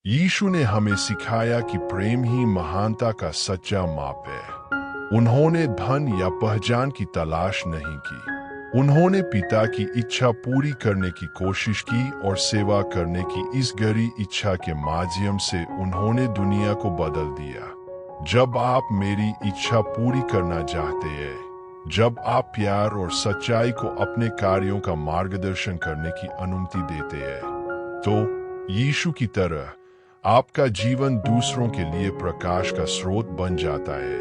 यीशु ने हमें सिखाया कि प्रेम ही महानता का सच्चा माप है। उन्होंने धन या पहचान की तलाश नहीं की। उन्होंने पिता की इच्छा पूरी करने की कोशिश की और सेवा करने की इस गहरी इच्छा के माध्यम से उन्होंने दुनिया को बदल दिया। जब आप मेरी इच्छा पूरी करना चाहते हैं, जब आप प्यार और सच्चाई को अपने कार्यों का मार्गदर्शन करने की अनुमति देते हैं, तो यीशु की तरह आपका जीवन दूसरों के लिए प्रकाश का स्रोत बन जाता है।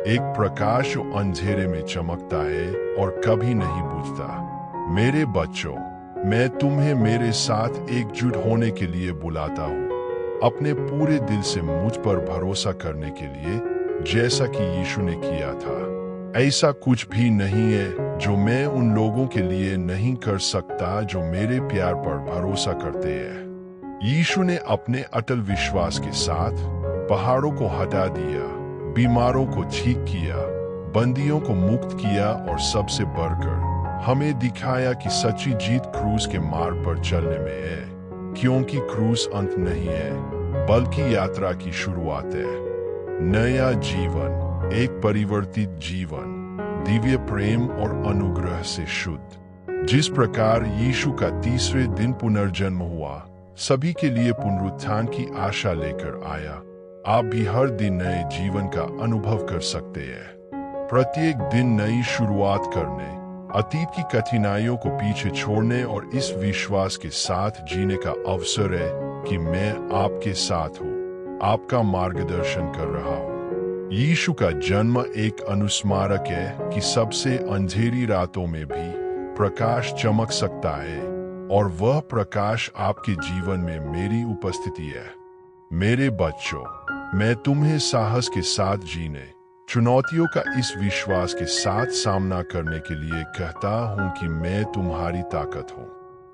एक प्रकाश जो अंधेरे में चमकता है और कभी नहीं बुझता। मेरे बच्चों, मैं तुम्हें मेरे साथ एकजुट होने के लिए बुलाता हूँ, अपने पूरे दिल से मुझ पर भरोसा करने के लिए, जैसा कि यीशु ने किया था। ऐसा कुछ भी नहीं है जो मैं उन लोगों के लिए नहीं कर सकता जो मेरे प्यार पर भरोसा करते हैं। यीशु ने अपने अटल विश्वास के साथ पहाड़ों को हटा दिया, बीमारों को ठीक किया, बंदियों को मुक्त किया और सबसे बढ़कर हमें दिखाया कि सच्ची जीत क्रूस के मार्ग पर चलने में है, क्योंकि क्रूस अंत नहीं है बल्कि यात्रा की शुरुआत है। नया जीवन, एक परिवर्तित जीवन, दिव्य प्रेम और अनुग्रह से शुद्ध। जिस प्रकार यीशु का तीसरे दिन पुनर्जन्म हुआ, सभी के लिए पुनरुत्थान की आशा लेकर आया, आप भी हर दिन नए जीवन का अनुभव कर सकते हैं। प्रत्येक दिन नई शुरुआत करने, अतीत की कठिनाइयों को पीछे छोड़ने और इस विश्वास के साथ जीने का अवसर है कि मैं आपके साथ हूँ, आपका मार्गदर्शन कर रहा हूँ। यीशु का जन्म एक अनुस्मारक है कि सबसे अंधेरी रातों में भी प्रकाश चमक सकता है, और वह प्रकाश आपके जीवन में मेरी उपस्थिति है। मेरे बच्चों, मैं तुम्हें साहस के साथ जीने, चुनौतियों का इस विश्वास के साथ सामना करने के लिए कहता हूं कि मैं तुम्हारी ताकत हूं।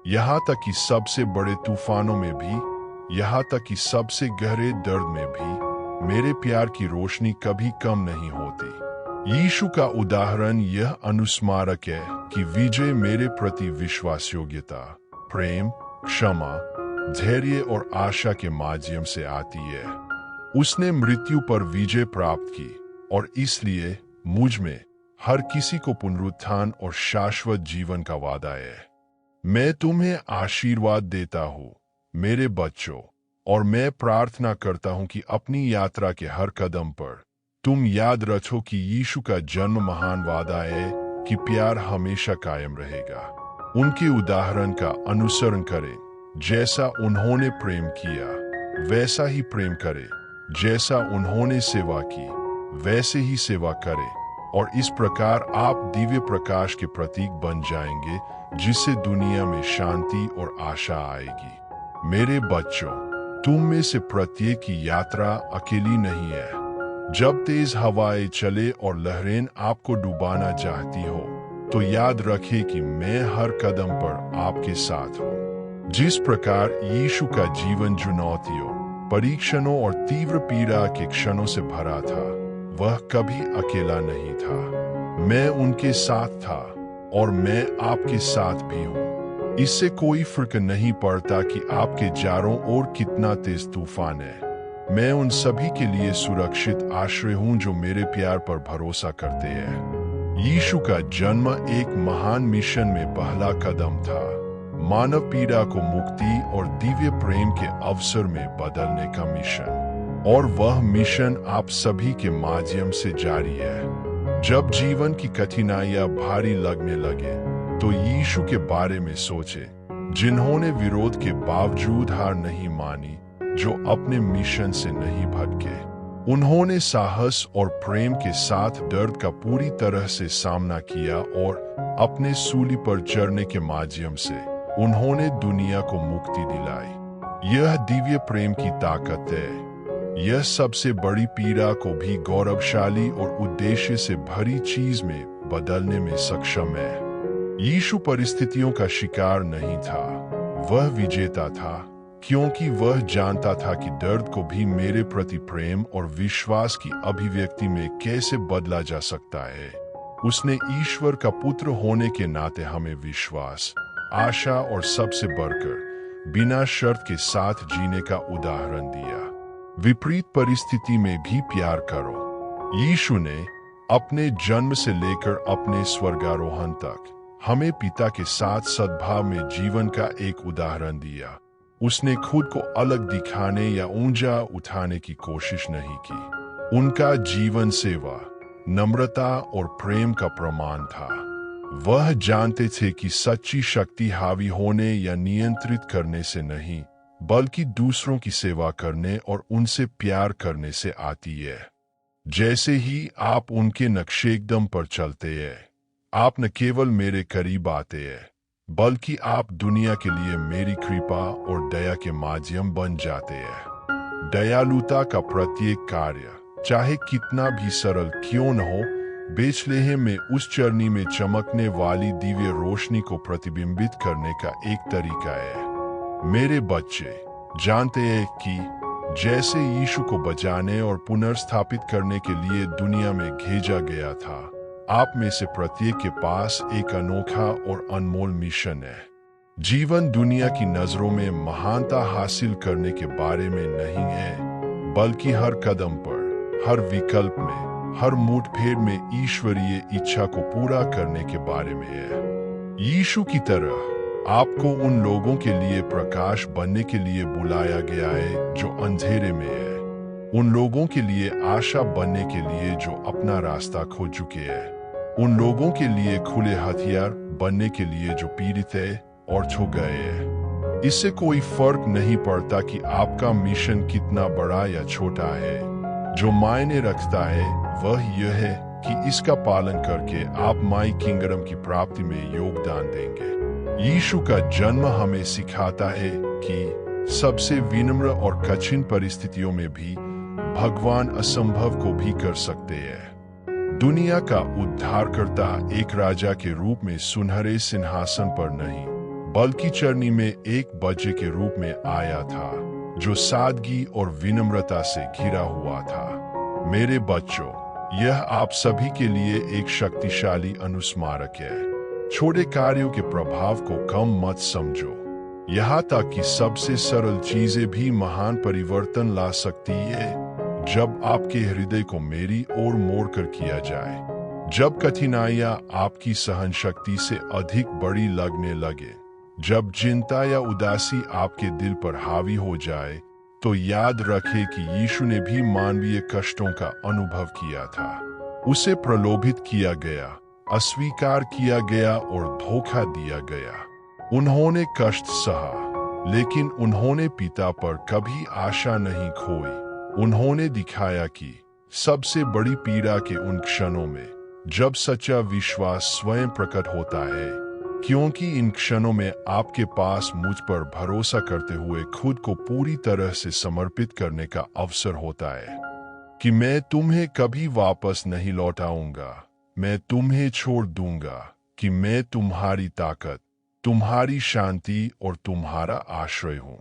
यहाँ तक कि सबसे बड़े तूफानों में भी, यहाँ तक कि सबसे गहरे दर्द में भी मेरे प्यार की रोशनी कभी कम नहीं होती। यीशु का उदाहरण यह अनुस्मारक है कि विजय मेरे प्रति विश्वास योग्यता, प्रेम, क्षमा, धैर्य और आशा के माध्यम से आती है। उसने मृत्यु पर विजय प्राप्त की और इसलिए मुझ में हर किसी को पुनरुत्थान और शाश्वत जीवन का वादा है। मैं तुम्हें आशीर्वाद देता हूँ मेरे बच्चों, और मैं प्रार्थना करता हूँ कि अपनी यात्रा के हर कदम पर तुम याद रखो कि यीशु का जन्म महान वादा है कि प्यार हमेशा कायम रहेगा। उनके उदाहरण का अनुसरण करें, जैसा उन्होंने प्रेम किया वैसा ही प्रेम करें, जैसा उन्होंने सेवा की वैसे ही सेवा करें, और इस प्रकार आप दिव्य प्रकाश के प्रतीक बन जाएंगे जिससे दुनिया में शांति और आशा आएगी। मेरे बच्चों, तुम में से प्रत्येक की यात्रा अकेली नहीं है। जब तेज हवाएं चले और लहरें आपको डुबाना चाहती हो, तो याद रखें कि मैं हर कदम पर आपके साथ हूँ। जिस प्रकार यीशु का जीवन चुनौतियों, परीक्षणों और तीव्र पीड़ा के क्षणों से भरा था, वह कभी अकेला नहीं था। मैं उनके साथ था और मैं आपके साथ भी हूँ। इससे कोई फर्क नहीं पड़ता कि आपके चारों ओर कितना तेज तूफान है। मैं उन सभी के लिए सुरक्षित आश्रय हूँ जो मेरे प्यार पर भरोसा करते हैं। यीशु का जन्म एक महान मिशन में पहला कदम था, मानव पीड़ा को मुक्ति और दिव्य प्रेम के अवसर में बदलने का मिशन, और वह मिशन आप सभी के माध्यम से जारी है। जब जीवन की कठिनाइयां भारी लगने लगे, तो यीशु के बारे में सोचे, जिन्होंने विरोध के बावजूद हार नहीं मानी, जो अपने मिशन से नहीं भटके। उन्होंने साहस और प्रेम के साथ दर्द का पूरी तरह से सामना किया और अपने सूली पर चढ़ने के माध्यम से उन्होंने दुनिया को मुक्ति दिलाई। यह दिव्य प्रेम की ताकत है। यह सबसे बड़ी पीड़ा को भी गौरवशाली और उद्देश्य से भरी चीज में बदलने में सक्षम है। यीशु परिस्थितियों का शिकार नहीं था, वह विजेता था, क्योंकि वह जानता था कि दर्द को भी मेरे प्रति प्रेम और विश्वास की अभिव्यक्ति में कैसे बदला जा सकता है। उसने ईश्वर का पुत्र होने के नाते हमें विश्वास, आशा और सबसे बढ़कर बिना शर्त के साथ जीने का उदाहरण दिया। विपरीत परिस्थिति में भी प्यार करो। यीशु ने अपने जन्म से लेकर अपने स्वर्गारोहण तक हमें पिता के साथ सद्भाव में जीवन का एक उदाहरण दिया। उसने खुद को अलग दिखाने या ऊंचा उठाने की कोशिश नहीं की। उनका जीवन सेवा, नम्रता और प्रेम का प्रमाण था। वह जानते थे कि सच्ची शक्ति हावी होने या नियंत्रित करने से नहीं, बल्कि दूसरों की सेवा करने और उनसे प्यार करने से आती है। जैसे ही आप उनके नक्शेकदम पर चलते हैं, आप न केवल मेरे करीब आते हैं, बल्कि आप दुनिया के लिए मेरी कृपा और दया के माध्यम बन जाते हैं। दयालुता का प्रत्येक कार्य, चाहे कितना भी सरल क्यों न हो, बेथलेहम में उस चरनी में चमकने वाली दिव्य रोशनी को प्रतिबिंबित करने का एक तरीका है। मेरे बच्चे जानते हैं कि जैसे यीशु को बचाने और पुनर्स्थापित करने के लिए दुनिया में भेजा गया था, आप में से प्रत्येक के पास एक अनोखा और अनमोल मिशन है। जीवन दुनिया की नजरों में महानता हासिल करने के बारे में नहीं है, बल्कि हर कदम पर, हर विकल्प में, हर मुठभेड़ में ईश्वरीय इच्छा को पूरा करने के बारे में है। यीशु की तरह आपको उन लोगों के लिए प्रकाश बनने के लिए बुलाया गया है जो अंधेरे में है, उन लोगों के लिए आशा बनने के लिए जो अपना रास्ता खो चुके हैं, उन लोगों के लिए खुले हथियार बनने के लिए जो पीड़ित है और छू गए हैं। इससे कोई फर्क नहीं पड़ता कि आपका मिशन कितना बड़ा या छोटा है। जो मायने रखता है वह यह है कि इसका पालन करके आप माई किंगडम की प्राप्ति में योगदान देंगे। यीशु का जन्म हमें सिखाता है कि सबसे विनम्र और कठिन परिस्थितियों में भी भगवान असंभव को भी कर सकते हैं। दुनिया का उद्धारकर्ता एक राजा के रूप में सुनहरे सिंहासन पर नहीं, बल्कि चरनी में एक बच्चे के रूप में आया था, जो सादगी और विनम्रता से घिरा हुआ था। मेरे बच्चों, यह आप सभी के लिए एक शक्तिशाली अनुस्मारक है। छोटे कार्यों के प्रभाव को कम मत समझो। यहाँ तक कि सबसे सरल चीजें भी महान परिवर्तन ला सकती है जब आपके हृदय को मेरी ओर मोड़कर किया जाए। जब कठिनाइयां आपकी सहन शक्ति से अधिक बड़ी लगने लगे, जब चिंता या उदासी आपके दिल पर हावी हो जाए, तो याद रखें कि यीशु ने भी मानवीय कष्टों का अनुभव किया था। उसे प्रलोभित किया गया, अस्वीकार किया गया और धोखा दिया गया। उन्होंने कष्ट सहा, लेकिन उन्होंने पिता पर कभी आशा नहीं खोई। उन्होंने दिखाया कि सबसे बड़ी पीड़ा के उन क्षणों में, जब सच्चा विश्वास स्वयं प्रकट होता है, क्योंकि इन क्षणों में आपके पास मुझ पर भरोसा करते हुए खुद को पूरी तरह से समर्पित करने का अवसर होता है कि मैं तुम्हें कभी वापस नहीं लौटाऊंगा, मैं तुम्हें छोड़ दूंगा, कि मैं तुम्हारी ताकत, तुम्हारी शांति और तुम्हारा आश्रय हूं।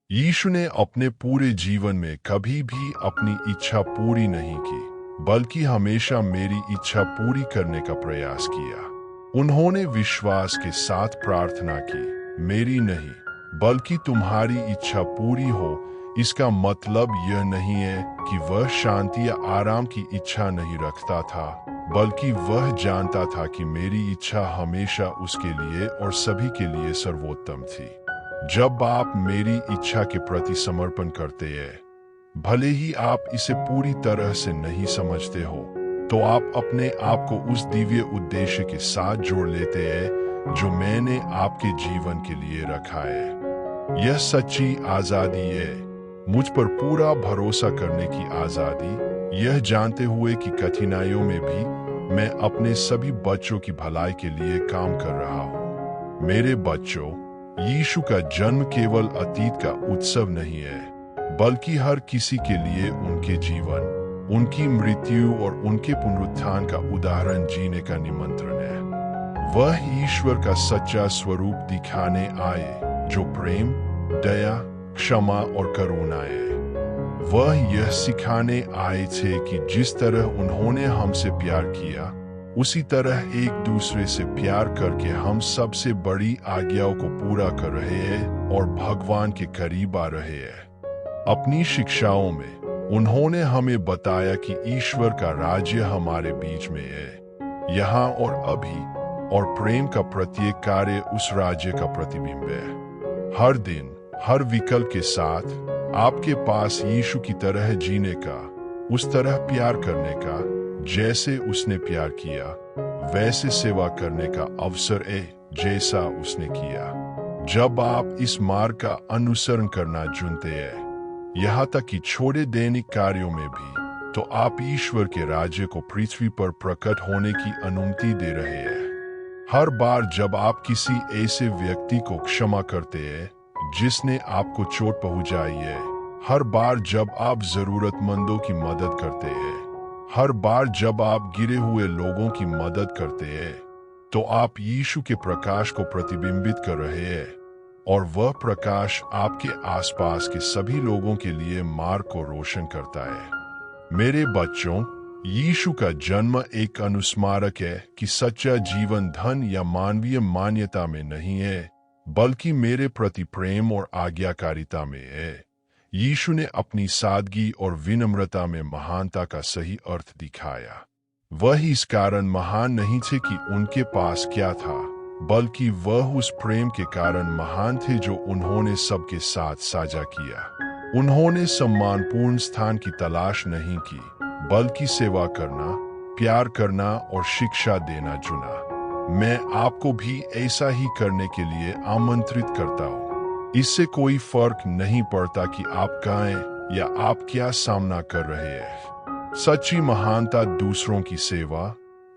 यीशु ने अपने पूरे जीवन में कभी भी अपनी इच्छा पूरी नहीं की, बल्कि हमेशा मेरी इच्छा पूरी करने का प्रयास किया। उन्होंने विश्वास के साथ प्रार्थना की, मेरी नहीं, बल्कि तुम्हारी इच्छा पूरी हो। इसका मतलब यह नहीं है कि वह शांति या आराम की इच्छा नहीं रखता था, बल्कि वह जानता था कि मेरी इच्छा हमेशा उसके लिए और सभी के लिए सर्वोत्तम थी। जब आप मेरी इच्छा के प्रति समर्पण करते हैं, भले ही आप इसे पूरी तरह से नहीं समझते हो, तो आप अपने आप को उस दिव्य उद्देश्य के साथ जोड़ लेते हैं जो मैंने आपके जीवन के लिए रखा है। यह सच्ची आजादी है, मुझ पर पूरा भरोसा करने की आजादी, यह जानते हुए कि कठिनाइयों में भी मैं अपने सभी बच्चों की भलाई के लिए काम कर रहा हूँ। मेरे बच्चों, यीशु का जन्म केवल अतीत का उत्सव नहीं है, बल्कि हर किसी के लिए उनके जीवन, उनकी मृत्यु और उनके पुनरुत्थान का उदाहरण जीने का निमंत्रण है। वह ईश्वर का सच्चा स्वरूप दिखाने आए, जो प्रेम, दया, क्षमा और करुणा है। वह यह सिखाने आए थे कि जिस तरह उन्होंने हमसे प्यार किया, उसी तरह एक दूसरे से प्यार करके हम सबसे बड़ी आज्ञाओं को पूरा कर रहे हैं और भगवान के करीब आ रहे हैं। अपनी शिक्षाओं में उन्होंने हमें बताया कि ईश्वर का राज्य हमारे बीच में है, यहाँ और अभी, और प्रेम का प्रत्येक कार्य उस राज्य का प्रतिबिंब है। हर दिन, हर विकल्प के साथ आपके पास यीशु की तरह जीने का, उस तरह प्यार करने का जैसे उसने प्यार किया, वैसे सेवा करने का अवसर है जैसा उसने किया। जब आप इस मार्ग का अनुसरण करना चुनते हैं, यहाँ तक कि छोटे दैनिक कार्यों में भी, तो आप ईश्वर के राज्य को पृथ्वी पर प्रकट होने की अनुमति दे रहे हैं। हर बार जब आप किसी ऐसे व्यक्ति को क्षमा करते हैं जिसने आपको चोट पहुंचाई है, हर बार जब आप जरूरतमंदों की मदद करते हैं, हर बार जब आप गिरे हुए लोगों की मदद करते हैं, तो आप यीशु के प्रकाश को प्रतिबिंबित कर रहे हैं, और वह प्रकाश आपके आसपास के सभी लोगों के लिए मार्ग को रोशन करता है। मेरे बच्चों, यीशु का जन्म एक अनुस्मारक है कि सच्चा जीवन धन या मानवीय मान्यता में नहीं है, बल्कि मेरे प्रति प्रेम और आज्ञाकारिता में है। यीशु ने अपनी सादगी और विनम्रता में महानता का सही अर्थ दिखाया। वह इस कारण महान नहीं थे कि उनके पास क्या था, बल्कि वह उस प्रेम के कारण महान थे जो उन्होंने सबके साथ साझा किया। उन्होंने सम्मानपूर्ण स्थान की तलाश नहीं की, बल्कि सेवा करना, प्यार करना और शिक्षा देना चुना। मैं आपको भी ऐसा ही करने के लिए आमंत्रित करता हूँ। इससे कोई फर्क नहीं पड़ता कि आप कहाँ हैं या आप क्या सामना कर रहे हैं। सच्ची महानता दूसरों की सेवा,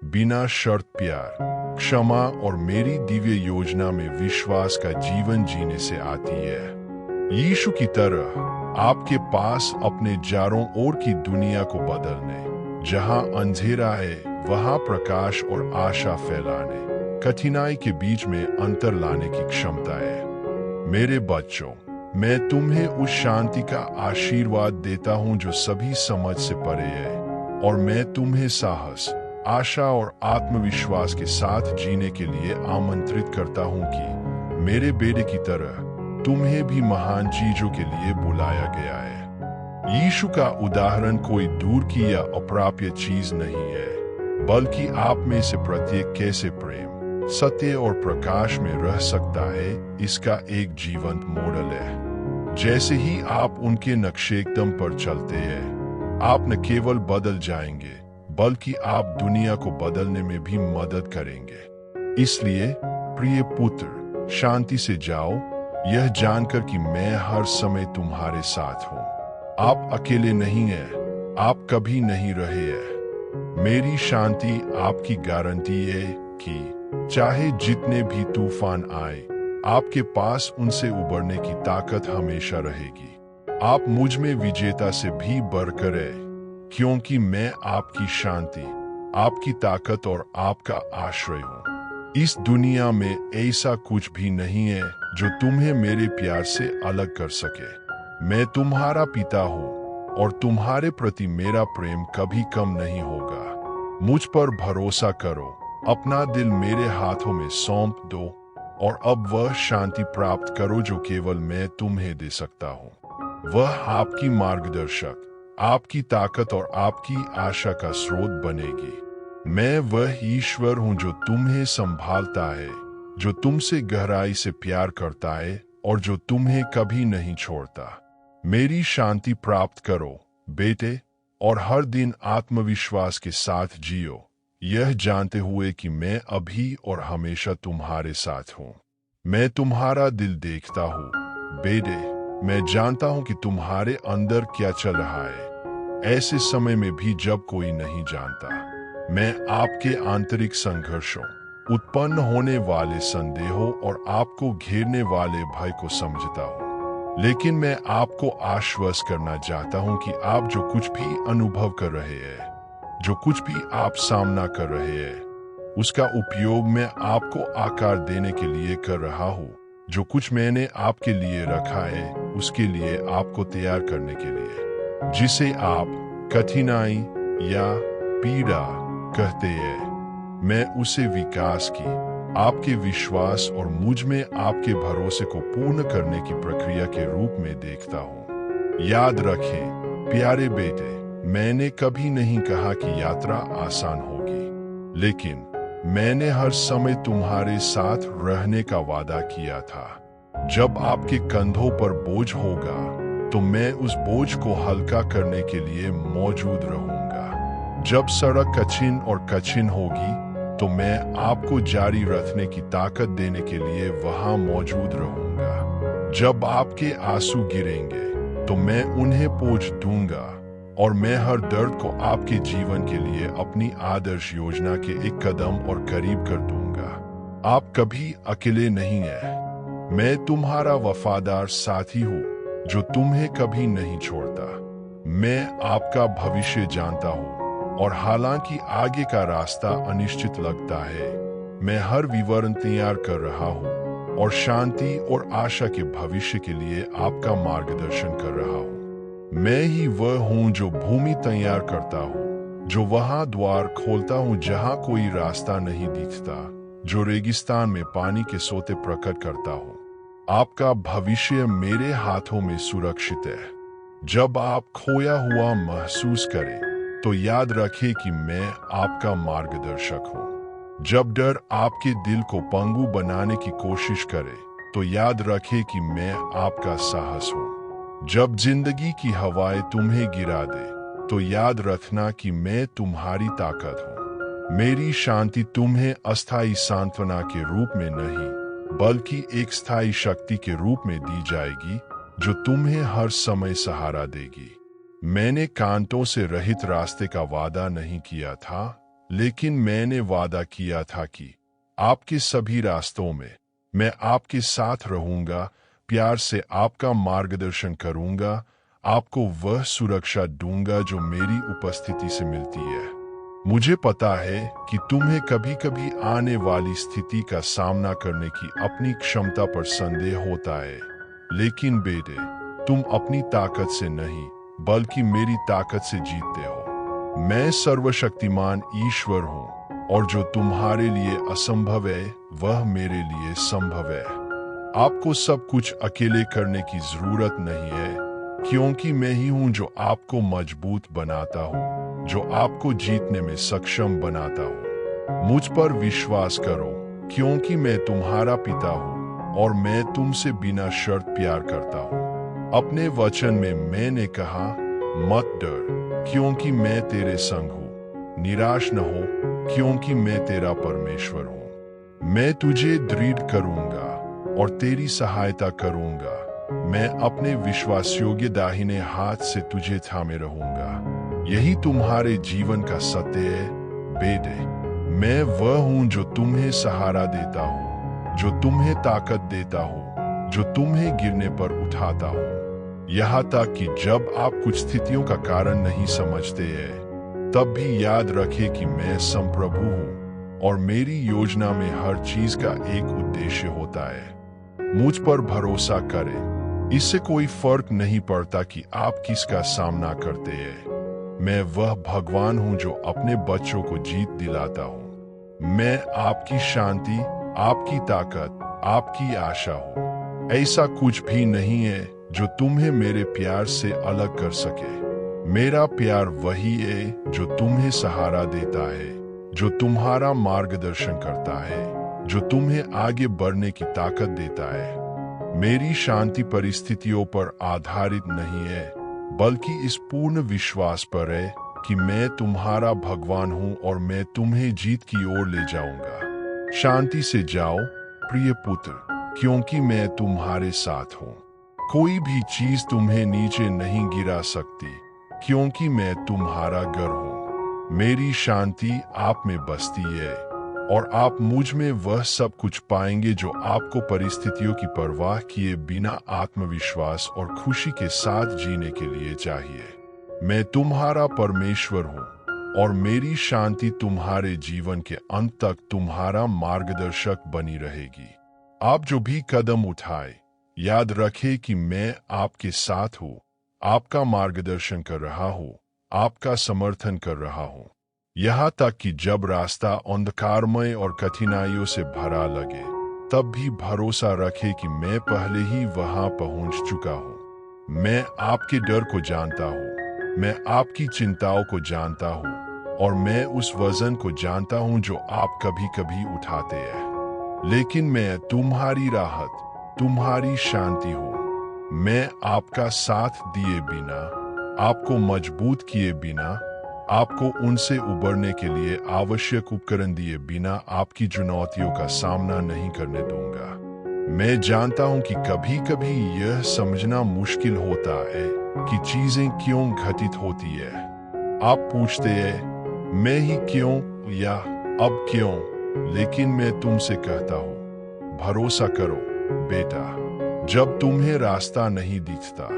बिना शर्त प्यार, क्षमा और मेरी दिव्य योजना में विश्वास का जीवन जीने से आती है। यीशु की तरह आपके पास अपने चारों ओर की दुनिया को बदलने, जहां अंधेरा है वहां प्रकाश और आशा फैलाने, कठिनाई के बीच में अंतर लाने की क्षमता है। मेरे बच्चों, मैं तुम्हें उस शांति का आशीर्वाद देता हूं जो सभी समझ से परे है, और मैं तुम्हें साहस, आशा और आत्मविश्वास के साथ जीने के लिए आमंत्रित करता हूं कि मेरे बेटे की तरह तुम्हें भी महान चीजों के लिए बुलाया गया है। यीशु का उदाहरण कोई दूर की या अप्राप्य चीज नहीं है, बल्कि आप में से प्रत्येक कैसे प्रेम, सत्य और प्रकाश में रह सकता है, इसका एक जीवंत मॉडल है। जैसे ही आप उनके नक्शे कदम पर चलते हैं, आप न केवल बदल जाएंगे, बल्कि आप दुनिया को बदलने में भी मदद करेंगे। इसलिए प्रिय पुत्र, शांति से जाओ, यह जानकर कि मैं हर समय तुम्हारे साथ हूँ। आप अकेले नहीं हैं, आप कभी नहीं रहे हैं। मेरी शांति आपकी गारंटी है कि चाहे जितने भी तूफान आए, आपके पास उनसे उबरने की ताकत हमेशा रहेगी। आप मुझ में विजेता से भी बढ़कर है, क्योंकि मैं आपकी शांति, आपकी ताकत और आपका आश्रय हूँ। इस दुनिया में ऐसा कुछ भी नहीं है जो तुम्हें मेरे प्यार से अलग कर सके। मैं तुम्हारा पिता हूँ और तुम्हारे प्रति मेरा प्रेम कभी कम नहीं होगा। मुझ पर भरोसा करो, अपना दिल मेरे हाथों में सौंप दो, और अब वह शांति प्राप्त करो जो केवल मैं तुम्हें दे सकता हूँ। वह आपकी मार्गदर्शक, आपकी ताकत और आपकी आशा का स्रोत बनेगी। मैं वह ईश्वर हूँ जो तुम्हें संभालता है, जो तुमसे गहराई से प्यार करता है और जो तुम्हें कभी नहीं छोड़ता। मेरी शांति प्राप्त करो बेटे, और हर दिन आत्मविश्वास के साथ जियो, यह जानते हुए कि मैं अभी और हमेशा तुम्हारे साथ हूँ। मैं तुम्हारा दिल देखता हूँ बेटे, मैं जानता हूँ कि तुम्हारे अंदर क्या चल रहा है, ऐसे समय में भी जब कोई नहीं जानता। मैं आपके आंतरिक संघर्षों, उत्पन्न होने वाले संदेहों और आपको घेरने वाले भय को समझता हूँ। लेकिन मैं आपको आश्वस्त करना चाहता हूँ कि आप जो कुछ भी अनुभव कर रहे हैं, जो कुछ भी आप सामना कर रहे हैं, उसका उपयोग मैं आपको आकार देने के लिए कर रहा हूँ। जो कुछ मैंने आपके लिए रखा है, उसके लिए आपको तैयार करने के लिए, जिसे आप कठिनाई या पीड़ा कहते हैं। मैं उसे विकास की, आपके विश्वास और मुझ में आपके भरोसे को पूर्ण करने की प्रक्रिया के रूप में देखता हूँ। याद रखें प्यारे बेटे, मैंने कभी नहीं कहा कि यात्रा आसान होगी, लेकिन मैंने हर समय तुम्हारे साथ रहने का वादा किया था। जब आपके कंधों पर बोझ होगा तो मैं उस बोझ को हल्का करने के लिए मौजूद रहूंगा। जब सड़क कठिन होगी तो मैं आपको जारी रखने की ताकत देने के लिए वहां मौजूद रहूंगा। जब आपके आंसू गिरेंगे तो मैं उन्हें पोंछ दूंगा और मैं हर दर्द को आपके जीवन के लिए अपनी आदर्श योजना के एक कदम और करीब कर दूंगा। आप कभी अकेले नहीं हैं। मैं तुम्हारा वफादार साथी हूँ जो तुम्हें कभी नहीं छोड़ता। मैं आपका भविष्य जानता हूँ और हालांकि आगे का रास्ता अनिश्चित लगता है, मैं हर विवरण तैयार कर रहा हूँ और शांति और आशा के भविष्य के लिए आपका मार्गदर्शन कर रहा हूँ। मैं ही वह हूँ जो भूमि तैयार करता हूँ, जो वहां द्वार खोलता हूँ जहां कोई रास्ता नहीं दिखता, जो रेगिस्तान में पानी के सोते प्रकट करता हूँ। आपका भविष्य मेरे हाथों में सुरक्षित है। जब आप खोया हुआ महसूस करें तो याद रखें कि मैं आपका मार्गदर्शक हूँ। जब डर आपके दिल को पंगु बनाने की कोशिश करे तो याद रखें कि मैं आपका साहस हूँ। जब जिंदगी की हवाएं तुम्हें गिरा दे तो याद रखना कि मैं तुम्हारी ताकत हूँ। मेरी शांति तुम्हें अस्थायी सांत्वना के रूप में नहीं बल्कि एक स्थायी शक्ति के रूप में दी जाएगी जो तुम्हें हर समय सहारा देगी। मैंने कांटों से रहित रास्ते का वादा नहीं किया था, लेकिन मैंने वादा किया था कि आपके सभी रास्तों में मैं आपके साथ रहूंगा, प्यार से आपका मार्गदर्शन करूंगा, आपको वह सुरक्षा दूंगा जो मेरी उपस्थिति से मिलती है। मुझे पता है कि तुम्हें कभी कभी आने वाली स्थिति का सामना करने की अपनी क्षमता पर संदेह होता है, लेकिन बेटे, तुम अपनी ताकत से नहीं बल्कि मेरी ताकत से जीतते हो। मैं सर्वशक्तिमान ईश्वर हूँ और जो तुम्हारे लिए असंभव है वह मेरे लिए संभव है। आपको सब कुछ अकेले करने की जरूरत नहीं है, क्योंकि मैं ही हूं जो आपको मजबूत बनाता हूं, जो आपको जीतने में सक्षम बनाता हूं। मुझ पर विश्वास करो, क्योंकि मैं तुम्हारा पिता हूं और मैं तुमसे बिना शर्त प्यार करता हूं। अपने वचन में मैंने कहा, मत डर, क्योंकि मैं तेरे संग हूं। निराश न हो, क्योंकि मैं तेरा परमेश्वर हूं। मैं तुझे दृढ़ करूंगा और तेरी सहायता करूंगा। मैं अपने विश्वासयोग्य दाहिने हाथ से तुझे थामे रहूंगा। यही तुम्हारे जीवन का सत्य है बेटे। मैं वह हूं जो तुम्हें सहारा देता हूं, जो तुम्हें ताकत देता हूं, जो तुम्हें गिरने पर उठाता हूं। यहाँ तक कि जब आप कुछ स्थितियों का कारण नहीं समझते हैं, तब भी याद रखें कि मैं संप्रभु हूं और मेरी योजना में हर चीज का एक उद्देश्य होता है। मुझ पर भरोसा करें, इससे कोई फर्क नहीं पड़ता कि आप किसका सामना करते हैं। मैं वह भगवान हूं जो अपने बच्चों को जीत दिलाता हूं। मैं आपकी शांति, आपकी ताकत, आपकी आशा हूं। ऐसा कुछ भी नहीं है जो तुम्हें मेरे प्यार से अलग कर सके। मेरा प्यार वही है जो तुम्हें सहारा देता है, जो तुम्हारा मार्गदर्शन करता है, जो तुम्हें आगे बढ़ने की ताकत देता है। मेरी शांति परिस्थितियों पर आधारित नहीं है, बल्कि इस पूर्ण विश्वास पर है कि मैं तुम्हारा भगवान हूं और मैं तुम्हें जीत की ओर ले जाऊंगा। शांति से जाओ प्रिय पुत्र, क्योंकि मैं तुम्हारे साथ हूं। कोई भी चीज तुम्हें नीचे नहीं गिरा सकती, क्योंकि मैं तुम्हारा घर हूं। मेरी शांति आप में बसती है और आप मुझ में वह सब कुछ पाएंगे जो आपको परिस्थितियों की परवाह किए बिना आत्मविश्वास और खुशी के साथ जीने के लिए चाहिए। मैं तुम्हारा परमेश्वर हूं और मेरी शांति तुम्हारे जीवन के अंत तक तुम्हारा मार्गदर्शक बनी रहेगी। आप जो भी कदम उठाए, याद रखें कि मैं आपके साथ हूं, आपका मार्गदर्शन कर रहा हूं, आपका समर्थन कर रहा हूं। यहाँ तक कि जब रास्ता अंधकारमय और कठिनाइयों से भरा लगे, तब भी भरोसा रखे कि मैं पहले ही वहां पहुंच चुका हूं। मैं आपके डर को जानता हूं, मैं आपकी चिंताओं को जानता हूं, और मैं उस वजन को जानता हूं जो आप कभी कभी उठाते हैं। लेकिन मैं तुम्हारी राहत, तुम्हारी शांति हूं। मैं आपका साथ दिए बिना, आपको मजबूत किए बिना, आपको उनसे उबरने के लिए आवश्यक उपकरण दिए बिना आपकी चुनौतियों का सामना नहीं करने दूंगा। मैं जानता हूं कि कभी कभी यह समझना मुश्किल होता है कि चीजें क्यों घटित होती है। आप पूछते हैं, मैं ही क्यों या अब क्यों? लेकिन मैं तुमसे कहता हूं, भरोसा करो बेटा। जब तुम्हें रास्ता नहीं दिखता,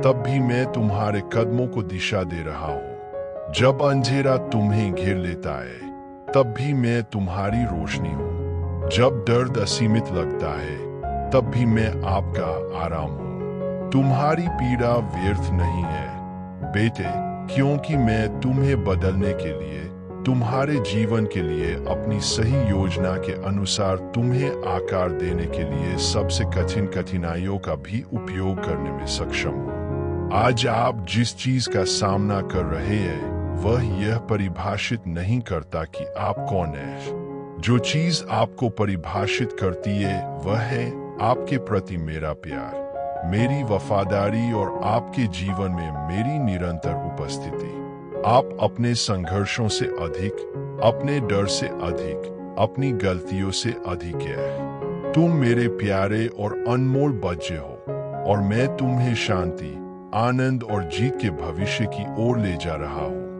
तब भी मैं तुम्हारे कदमों को दिशा दे रहा हूं। जब अंधेरा तुम्हें घेर लेता है, तब भी मैं तुम्हारी रोशनी हूं। जब दर्द असीमित लगता है, तब भी मैं आपका आराम हूं। तुम्हारी पीड़ा व्यर्थ नहीं है बेटे, क्योंकि मैं तुम्हें बदलने के लिए, तुम्हारे जीवन के लिए, अपनी सही योजना के अनुसार तुम्हें आकार देने के लिए सबसे कठिन कठिनाइयों का भी उपयोग करने में सक्षम हूं। आज आप जिस चीज का सामना कर रहे हैं, वह यह परिभाषित नहीं करता कि आप कौन हैं। जो चीज आपको परिभाषित करती है, वह है आपके प्रति मेरा प्यार, मेरी वफादारी और आपके जीवन में मेरी निरंतर उपस्थिति। आप अपने संघर्षों से अधिक, अपने डर से अधिक, अपनी गलतियों से अधिक है। तुम मेरे प्यारे और अनमोल बच्चे हो, और मैं तुम्हें शांति, आनंद और जीत के भविष्य की ओर ले जा रहा हूं।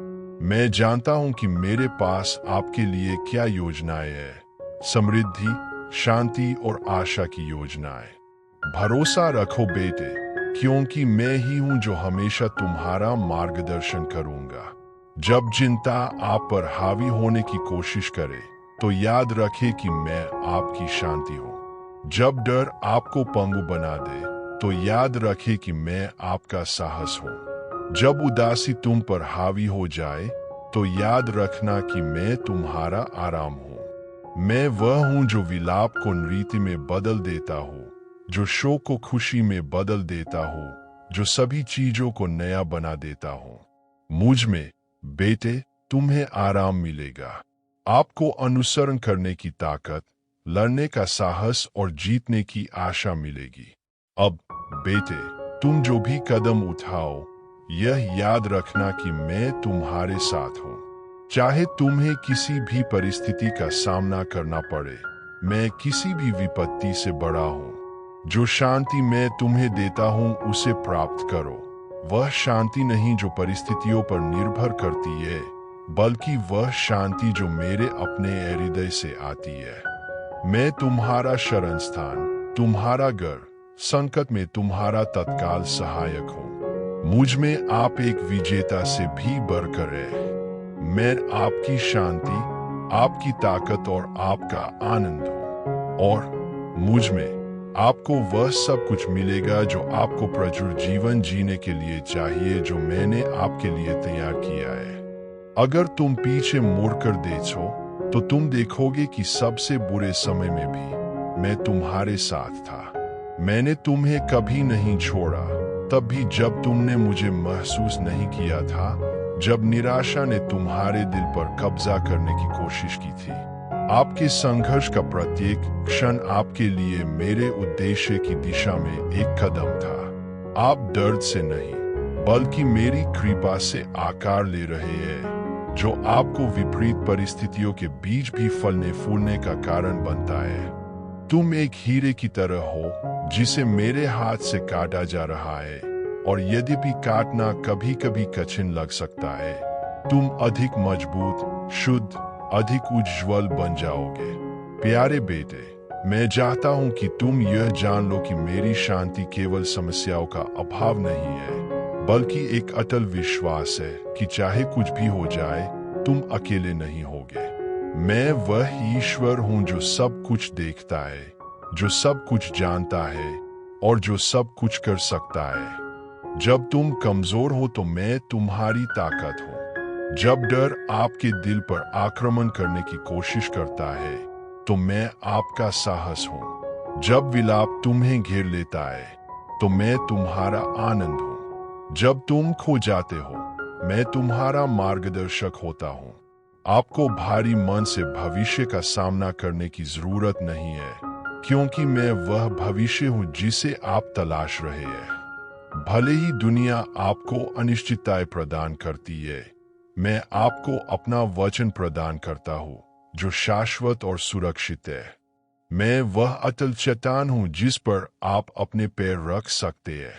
मैं जानता हूं कि मेरे पास आपके लिए क्या योजनाएं हैं, समृद्धि, शांति और आशा की योजनाएं। भरोसा रखो बेटे, क्योंकि मैं ही हूं जो हमेशा तुम्हारा मार्गदर्शन करूंगा। जब चिंता आप पर हावी होने की कोशिश करे, तो याद रखे कि मैं आपकी शांति हूं। जब डर आपको पंगु बना दे, तो याद रखे कि मैं आपका साहस हूं। जब उदासी तुम पर हावी हो जाए, तो याद रखना कि मैं तुम्हारा आराम हूं। मैं वह हूं जो विलाप को नृत्य में बदल देता हूं, जो शोक को खुशी में बदल देता हूं, जो सभी चीजों को नया बना देता हूं। मुझ में बेटे तुम्हें आराम मिलेगा। आपको अनुसरण करने की ताकत, लड़ने का साहस और जीतने की आशा मिलेगी। अब बेटे, तुम जो भी कदम उठाओ, यह याद रखना कि मैं तुम्हारे साथ हूं। चाहे तुम्हें किसी भी परिस्थिति का सामना करना पड़े, मैं किसी भी विपत्ति से बड़ा हूं। जो शांति मैं तुम्हें देता हूं, उसे प्राप्त करो। वह शांति नहीं जो परिस्थितियों पर निर्भर करती है, बल्कि वह शांति जो मेरे अपने हृदय से आती है। मैं तुम्हारा शरण स्थान, तुम्हारा घर, संकट में तुम्हारा तत्काल सहायक हूँ। मुझ में आप एक विजेता से भी बढ़कर है। मैं आपकी शांति, आपकी ताकत और आपका आनंद हूँ। और मुझ में आपको वह सब कुछ मिलेगा जो आपको प्रचुर जीवन जीने के लिए चाहिए, जो मैंने आपके लिए तैयार किया है। अगर तुम पीछे मुड़कर देखो, तो तुम देखोगे कि सबसे बुरे समय में भी मैं तुम्हारे साथ था। मैंने तुम्हें कभी नहीं छोड़ा, तब भी जब तुमने मुझे महसूस नहीं किया था, जब निराशा ने तुम्हारे दिल पर कब्जा करने की कोशिश की थी। आपके संघर्ष का प्रत्येक क्षण आपके लिए मेरे उद्देश्य की दिशा में एक कदम था। आप दर्द से नहीं, बल्कि मेरी कृपा से आकार ले रहे हैं, जो आपको विपरीत परिस्थितियों के बीच भी फलने फूलने का कारण बनता है। तुम एक हीरे की तरह हो, जिसे मेरे हाथ से काटा जा रहा है, और यद्यपि काटना कभी कभी कठिन लग सकता है, तुम अधिक मजबूत, शुद्ध, अधिक उज्ज्वल बन जाओगे। प्यारे बेटे, मैं चाहता हूं कि तुम यह जान लो कि मेरी शांति केवल समस्याओं का अभाव नहीं है, बल्कि एक अटल विश्वास है कि चाहे कुछ भी हो जाए, तुम अकेले नहीं होगे। मैं वह ईश्वर हूं जो सब कुछ देखता है, जो सब कुछ जानता है और जो सब कुछ कर सकता है। जब तुम कमजोर हो तो मैं तुम्हारी ताकत हूं। जब डर आपके दिल पर आक्रमण करने की कोशिश करता है, तो मैं आपका साहस हूं। जब विलाप तुम्हें घेर लेता है, तो मैं तुम्हारा आनंद हूं। जब तुम खो जाते हो, मैं तुम्हारा मार्गदर्शक होता हूं। आपको भारी मन से भविष्य का सामना करने की जरूरत नहीं है, क्योंकि मैं वह भविष्य हूं जिसे आप तलाश रहे हैं। भले ही दुनिया आपको अनिश्चितताएं प्रदान करती है, मैं आपको अपना वचन प्रदान करता हूं जो शाश्वत और सुरक्षित है। मैं वह अटल चट्टान हूं जिस पर आप अपने पैर रख सकते हैं।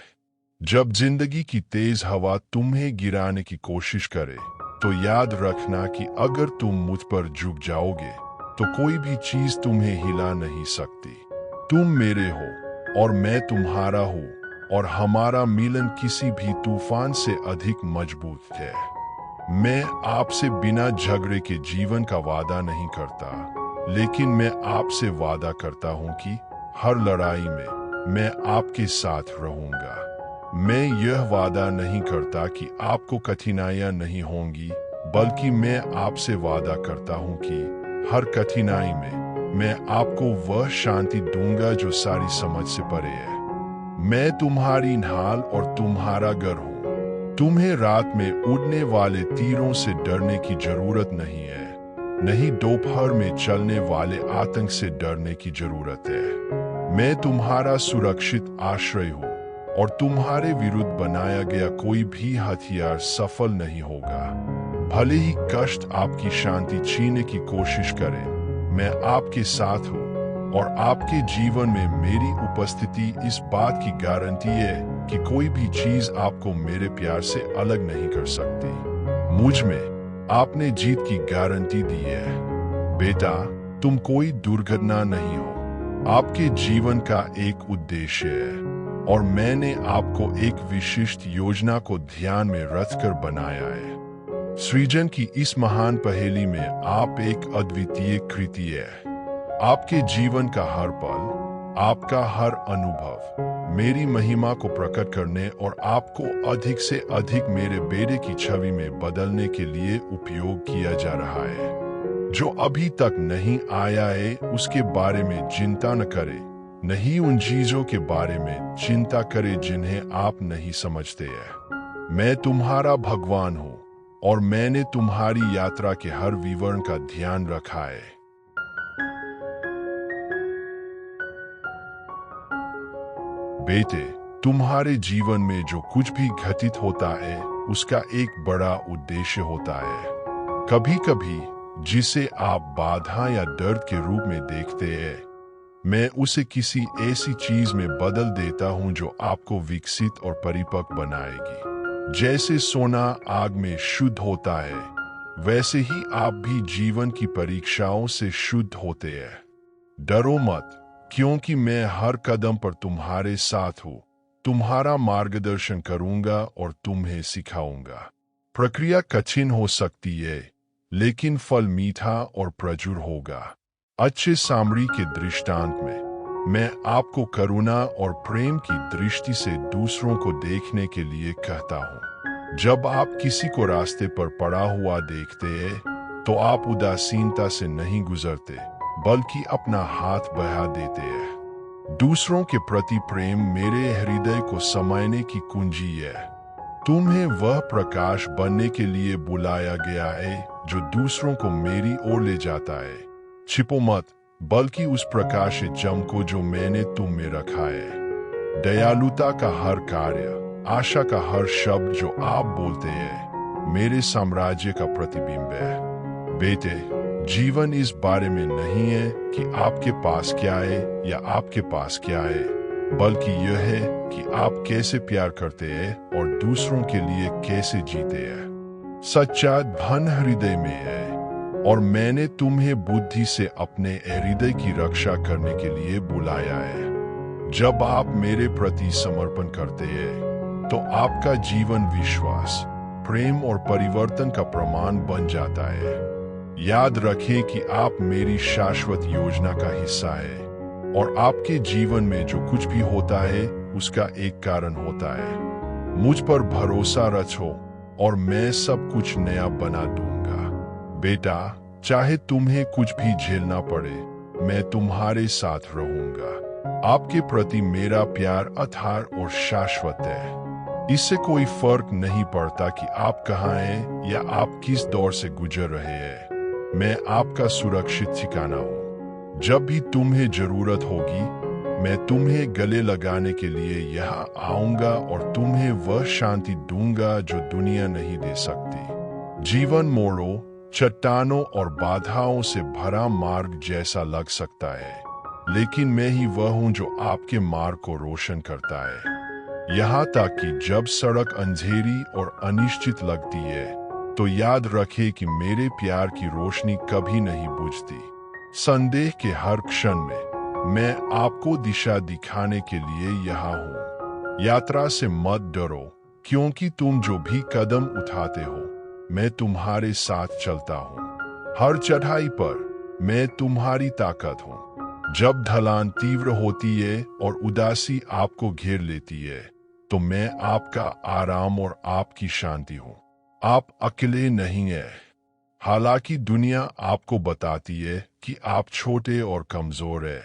जब जिंदगी की तेज हवा तुम्हें गिराने की कोशिश करे, तो याद रखना कि अगर तुम मुझ पर झुक जाओगे, तो कोई भी चीज तुम्हें हिला नहीं सकती। तुम मेरे हो और मैं तुम्हारा हूं, और हमारा मिलन किसी भी तूफान से अधिक मजबूत है। मैं आपसे बिना झगड़े के जीवन का वादा नहीं करता, लेकिन मैं आपसे वादा करता हूं कि हर लड़ाई में मैं आपके साथ रहूंगा। मैं यह वादा नहीं करता कि आपको कठिनाइयां नहीं होंगी, बल्कि मैं आपसे वादा करता हूं कि हर कठिनाई में मैं आपको वह शांति दूंगा जो सारी समझ से परे है। मैं तुम्हारी ढाल और तुम्हारा घर हूं। तुम्हें रात में उड़ने वाले तीरों से डरने की जरूरत नहीं है, नहीं दोपहर में चलने वाले आतंक से डरने की जरूरत है। मैं तुम्हारा सुरक्षित आश्रय हूं, और तुम्हारे विरुद्ध बनाया गया कोई भी हथियार सफल नहीं होगा। भले ही कष्ट आपकी शांति छीनने की कोशिश करे, मैं आपके साथ हूं, और आपके जीवन में मेरी उपस्थिति इस बात की गारंटी है कि कोई भी चीज आपको मेरे प्यार से अलग नहीं कर सकती। मुझ में आपने जीत की गारंटी दी है। बेटा, तुम कोई दुर्घटना नहीं हो। आपके जीवन का एक उद्देश्य है, और मैंने आपको एक विशिष्ट योजना को ध्यान में रखकर बनाया है। सृजन की इस महान पहेली में आप एक अद्वितीय कृति है। आपके जीवन का हर पल, आपका हर अनुभव मेरी महिमा को प्रकट करने और आपको अधिक से अधिक मेरे बेटे की छवि में बदलने के लिए उपयोग किया जा रहा है। जो अभी तक नहीं आया है उसके बारे में चिंता न करे, नहीं उन चीजों के बारे में चिंता करे जिन्हें आप नहीं समझते हैं। मैं तुम्हारा भगवान हूं, और मैंने तुम्हारी यात्रा के हर विवरण का ध्यान रखा है। बेटे, तुम्हारे जीवन में जो कुछ भी घटित होता है उसका एक बड़ा उद्देश्य होता है। कभी कभी जिसे आप बाधा या दर्द के रूप में देखते हैं, मैं उसे किसी ऐसी चीज में बदल देता हूं जो आपको विकसित और परिपक्व बनाएगी। जैसे सोना आग में शुद्ध होता है, वैसे ही आप भी जीवन की परीक्षाओं से शुद्ध होते हैं। डरो मत, क्योंकि मैं हर कदम पर तुम्हारे साथ हूं, तुम्हारा मार्गदर्शन करूंगा और तुम्हें सिखाऊंगा। प्रक्रिया कठिन हो सकती है, लेकिन फल मीठा और प्रचुर होगा। अच्छे सामरी के दृष्टांत में मैं आपको करुणा और प्रेम की दृष्टि से दूसरों को देखने के लिए कहता हूं। जब आप किसी को रास्ते पर पड़ा हुआ देखते हैं, तो आप उदासीनता से नहीं गुजरते, बल्कि अपना हाथ बढ़ा देते हैं। दूसरों के प्रति प्रेम मेरे हृदय को समाने की कुंजी है। तुम्हें वह प्रकाश बनने के लिए बुलाया गया है जो दूसरों को मेरी ओर ले जाता है। छिपो मत, बल्कि उस प्रकाश से चमको जो मैंने तुम में रखा है। दयालुता का हर कार्य, आशा का हर शब्द जो आप बोलते हैं, मेरे साम्राज्य का प्रतिबिंब है। बेटे, जीवन इस बारे में नहीं है कि आपके पास क्या है या आपके पास क्या है, बल्कि यह है कि आप कैसे प्यार करते हैं और दूसरों के लिए कैसे जीते हैं। सच्चा धन हृदय में है, और मैंने तुम्हें बुद्धि से अपने हृदय की रक्षा करने के लिए बुलाया है। जब आप मेरे प्रति समर्पण करते हैं, तो आपका जीवन विश्वास, प्रेम और परिवर्तन का प्रमाण बन जाता है। याद रखें कि आप मेरी शाश्वत योजना का हिस्सा है, और आपके जीवन में जो कुछ भी होता है उसका एक कारण होता है। मुझ पर भरोसा रखो, और मैं सब कुछ नया बना दूंगा। बेटा, चाहे तुम्हें कुछ भी झेलना पड़े, मैं तुम्हारे साथ रहूंगा। आपके प्रति मेरा प्यार अथाह और शाश्वत है। इससे कोई फर्क नहीं पड़ता कि आप कहाँ हैं या आप किस दौर से गुजर रहे हैं। मैं आपका सुरक्षित ठिकाना हूँ। जब भी तुम्हें जरूरत होगी, मैं तुम्हें गले लगाने के लिए यहाँ आऊंगा और तुम्हें वह शांति दूंगा जो दुनिया नहीं दे सकती। जीवन मोड़ों, चट्टानों और बाधाओं से भरा मार्ग जैसा लग सकता है, लेकिन मैं ही वह हूं जो आपके मार्ग को रोशन करता है। यहाँ तक कि जब सड़क अंधेरी और अनिश्चित लगती है, तो याद रखें कि मेरे प्यार की रोशनी कभी नहीं बुझती। संदेह के हर क्षण में मैं आपको दिशा दिखाने के लिए यहाँ हूँ। यात्रा से मत डरो, क्योंकि तुम जो भी कदम उठाते हो, मैं तुम्हारे साथ चलता हूँ। हर चढ़ाई पर मैं तुम्हारी ताकत हूँ। जब ढलान तीव्र होती है और उदासी आपको घेर लेती है, तो मैं आपका आराम और आपकी शांति हूँ। आप अकेले नहीं हैं। हालांकि दुनिया आपको बताती है कि आप छोटे और कमजोर हैं,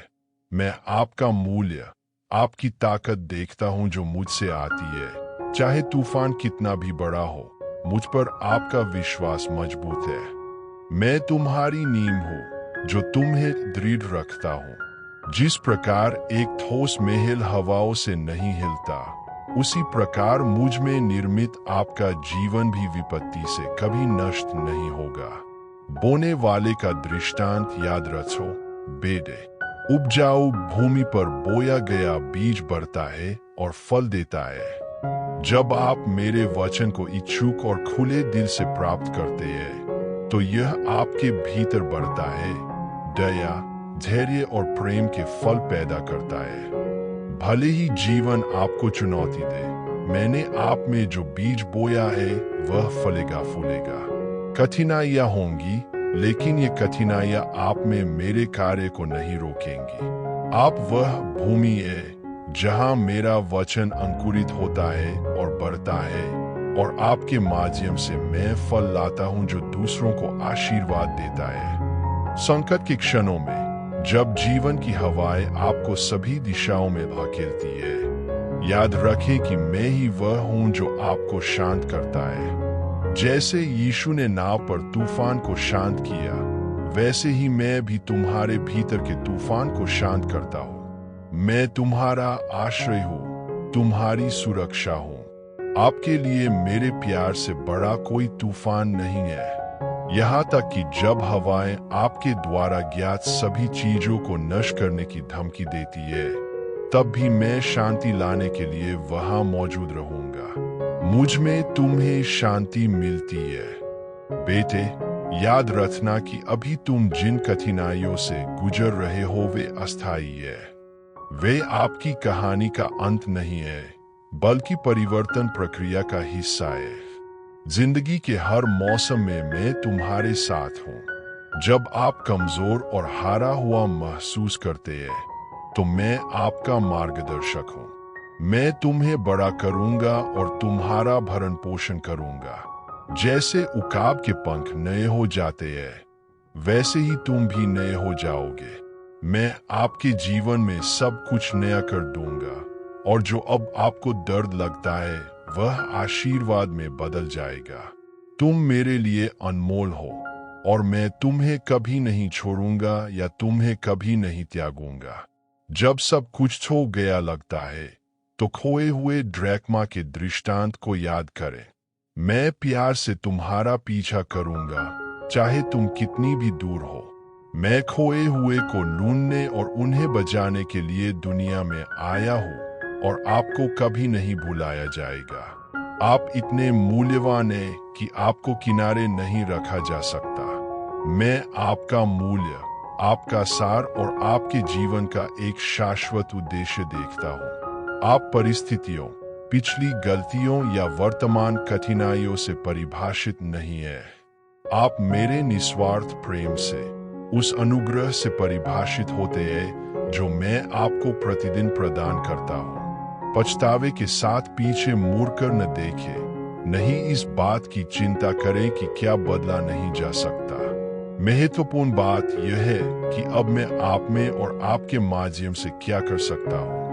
मैं आपका मूल्य, आपकी ताकत देखता हूँ जो मुझसे आती है। चाहे तूफान कितना भी बड़ा हो, मुझ पर आपका विश्वास मजबूत है। मैं तुम्हारी नींव हूँ जो तुम्हें दृढ़ रखता हूँ। जिस प्रकार एक ठोस महल हवाओं से नहीं हिलता, उसी प्रकार मुझ में निर्मित आपका जीवन भी विपत्ति से कभी नष्ट नहीं होगा। बोने वाले का दृष्टांत याद रखो बेटे। उपजाऊ भूमि पर बोया गया बीज बढ़ता है और फल देता है। जब आप मेरे वचन को इच्छुक और खुले दिल से प्राप्त करते हैं, तो यह आपके भीतर बढ़ता है, दया, धैर्य और प्रेम के फल पैदा करता है। भले ही जीवन आपको चुनौती दे, मैंने आप में जो बीज बोया है वह फलेगा फूलेगा। कठिनाइयां होंगी, लेकिन ये कठिनाइयां आप में मेरे कार्य को नहीं रोकेंगी। आप वह भूमि है जहां मेरा वचन अंकुरित होता है और बढ़ता है, और आपके माध्यम से मैं फल लाता हूं जो दूसरों को आशीर्वाद देता है। संकट के क्षणों में जब जीवन की हवाएं आपको सभी दिशाओं में धकेलती है, याद रखें कि मैं ही वह हूं जो आपको शांत करता है। जैसे यीशु ने नाव पर तूफान को शांत किया, वैसे ही मैं भी तुम्हारे भीतर के तूफान को शांत करता हूँ। मैं तुम्हारा आश्रय हूँ, तुम्हारी सुरक्षा हूँ। आपके लिए मेरे प्यार से बड़ा कोई तूफान नहीं है। यहाँ तक कि जब हवाएं आपके द्वारा ज्ञात सभी चीजों को नष्ट करने की धमकी देती है, तब भी मैं शांति लाने के लिए वहां मौजूद रहूंगा। मुझ में तुम्हें शांति मिलती है। बेटे, याद रखना कि अभी तुम जिन कठिनाइयों से गुजर रहे हो वे अस्थायी है। वे आपकी कहानी का अंत नहीं है, बल्कि परिवर्तन प्रक्रिया का हिस्सा है। जिंदगी के हर मौसम में मैं तुम्हारे साथ हूँ। जब आप कमजोर और हारा हुआ महसूस करते हैं, तो मैं आपका मार्गदर्शक हूँ। मैं तुम्हें बड़ा करूंगा और तुम्हारा भरण पोषण करूंगा। जैसे उकाब के पंख नए हो जाते हैं, वैसे ही तुम भी नए हो जाओगे। मैं आपके जीवन में सब कुछ नया कर दूंगा, और जो अब आपको दर्द लगता है वह आशीर्वाद में बदल जाएगा। तुम मेरे लिए अनमोल हो, और मैं तुम्हें कभी नहीं छोड़ूंगा या तुम्हें कभी नहीं त्यागूंगा। जब सब कुछ छो गया लगता है, तो खोए हुए ड्रैक्मा के दृष्टांत को याद करें। मैं प्यार से तुम्हारा पीछा करूंगा, चाहे तुम कितनी भी दूर हो। मैं खोए हुए को ढूंढने और उन्हें बचाने के लिए दुनिया में आया हूँ, और आपको कभी नहीं भुलाया जाएगा। आप इतने मूल्यवान हैं कि आपको किनारे नहीं रखा जा सकता। मैं आपका मूल्य, आपका सार और आपके जीवन का एक शाश्वत उद्देश्य देखता हूँ। आप परिस्थितियों, पिछली गलतियों या वर्तमान कठिनाइयों से परिभाषित नहीं है। आप मेरे निस्वार्थ प्रेम से, उस अनुग्रह से परिभाषित होते हैं जो मैं आपको प्रतिदिन प्रदान करता हूँ। पछतावे के साथ पीछे मुड़कर न देखें, नहीं इस बात की चिंता करें कि क्या बदला नहीं जा सकता। महत्वपूर्ण बात यह है कि अब मैं आप में और आपके माध्यम से क्या कर सकता हूँ।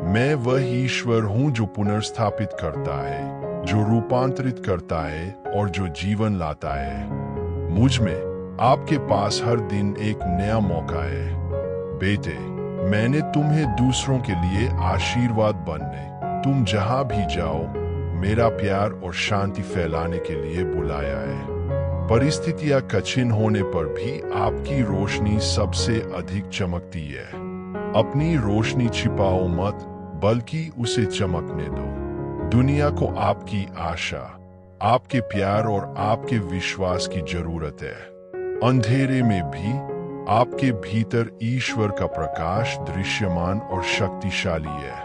मैं वह ईश्वर हूँ जो पुनर्स्थापित करता है, जो रूपांतरित करता है और जो जीवन लाता है। मुझ में आपके पास हर दिन एक नया मौका है। बेटे, मैंने तुम्हें दूसरों के लिए आशीर्वाद बनने, तुम जहां भी जाओ, मेरा प्यार और शांति फैलाने के लिए बुलाया है। परिस्थितियां कठिन होने पर भी आपकी रोशनी सबसे अधिक चमकती है। अपनी रोशनी छिपाओ मत, बल्कि उसे चमकने दो। दुनिया को आपकी आशा, आपके प्यार और आपके विश्वास की जरूरत है। अंधेरे में भी आपके भीतर ईश्वर का प्रकाश दृश्यमान और शक्तिशाली है।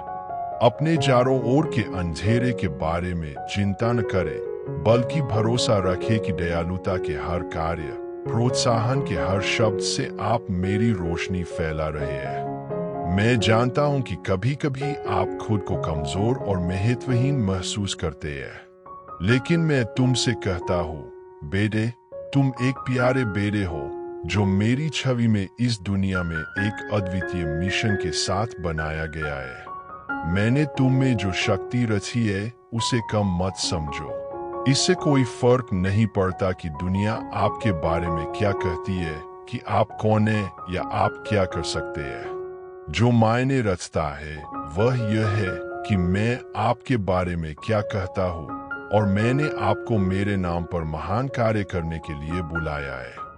अपने चारों ओर के अंधेरे के बारे में चिंता न करें, बल्कि भरोसा रखें कि दयालुता के हर कार्य, प्रोत्साहन के हर शब्द से आप मेरी रोशनी फैला रहे हैं। मैं जानता हूं कि कभी कभी आप खुद को कमजोर और महत्वहीन महसूस करते हैं, लेकिन मैं तुमसे कहता हूं, बेटे, तुम एक प्यारे बेटे हो जो मेरी छवि में इस दुनिया में एक अद्वितीय मिशन के साथ बनाया गया है। मैंने तुम में जो शक्ति रची है उसे कम मत समझो। इससे कोई फर्क नहीं पड़ता कि दुनिया आपके बारे में क्या कहती है, कि आप कौन हैं या आप क्या कर सकते हैं। जो मायने रचता है वह यह है कि मैं आपके बारे में क्या कहता हूँ, और मैंने आपको मेरे नाम पर महान कार्य करने के लिए बुलाया है।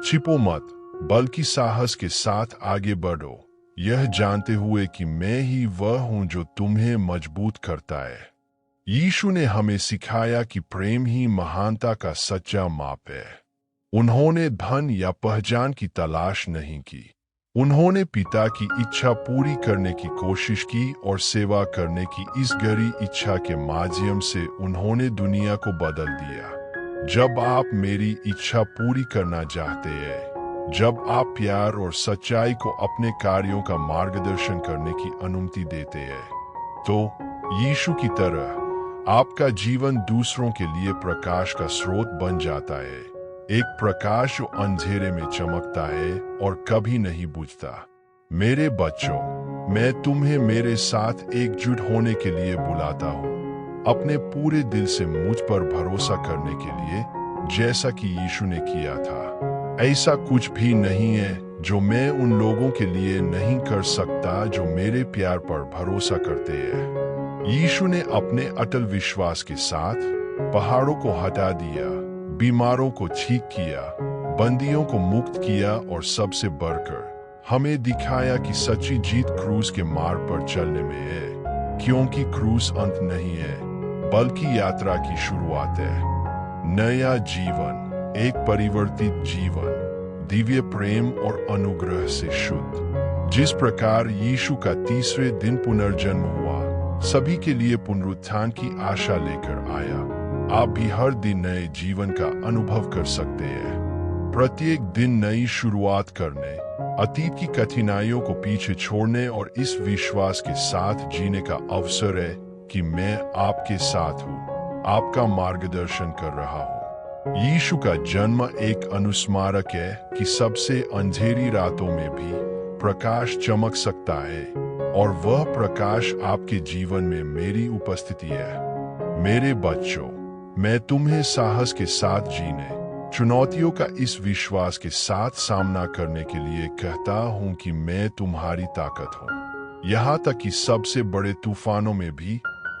छिपो मत, बल्कि साहस के साथ आगे बढ़ो, यह जानते हुए कि मैं ही वह हूं जो तुम्हें मजबूत करता है। यीशु ने हमें सिखाया कि प्रेम ही महानता का सच्चा माप है। उन्होंने धन या पहचान की तलाश नहीं की। उन्होंने पिता की इच्छा पूरी करने की कोशिश की और सेवा करने की इस गहरी इच्छा के माध्यम से उन्होंने दुनिया को बदल दिया। जब आप मेरी इच्छा पूरी करना चाहते हैं, जब आप प्यार और सच्चाई को अपने कार्यों का मार्गदर्शन करने की अनुमति देते हैं, तो यीशु की तरह आपका जीवन दूसरों के लिए प्रकाश का स्रोत बन जाता है। एक प्रकाश जो अंधेरे में चमकता है और कभी नहीं बुझता। मेरे बच्चों, मैं तुम्हें मेरे साथ एकजुट होने के लिए बुलाता हूँ, अपने पूरे दिल से मुझ पर भरोसा करने के लिए, जैसा कि यीशु ने किया था। ऐसा कुछ भी नहीं है जो मैं उन लोगों के लिए नहीं कर सकता जो मेरे प्यार पर भरोसा करते हैं। यीशु ने अपने अटल विश्वास के साथ पहाड़ों को हटा दिया, बीमारों को ठीक किया, बंदियों को मुक्त किया और सबसे बढ़कर हमें दिखाया कि सच्ची जीत क्रूस के मार्ग पर चलने में है, क्योंकि क्रूस अंत नहीं है, बल्कि यात्रा की शुरुआत है। नया जीवन, एक परिवर्तित जीवन, दिव्य प्रेम और अनुग्रह से शुद्ध। जिस प्रकार यीशु का तीसरे दिन पुनर्जन्म हुआ, सभी के लिए पुनरुत्थान की आशा लेकर आया, आप भी हर दिन नए जीवन का अनुभव कर सकते हैं। प्रत्येक दिन नई शुरुआत करने, अतीत की कठिनाइयों को पीछे छोड़ने और इस विश्वास के साथ जीने का अवसर है कि मैं आपके साथ हूँ, आपका मार्गदर्शन कर रहा हूँ। यीशु का जन्म एक अनुस्मारक है कि सबसे अंधेरी रातों में भी प्रकाश चमक सकता है, और वह प्रकाश आपके जीवन में मेरी उपस्थिति है। मेरे बच्चों, मैं तुम्हें साहस के साथ जीने, चुनौतियों का इस विश्वास के साथ सामना करने के लिए कहता हूं कि मैं तुम्हारी ताकत हूं। यहाँ तक कि सबसे बड़े तूफानों में भी,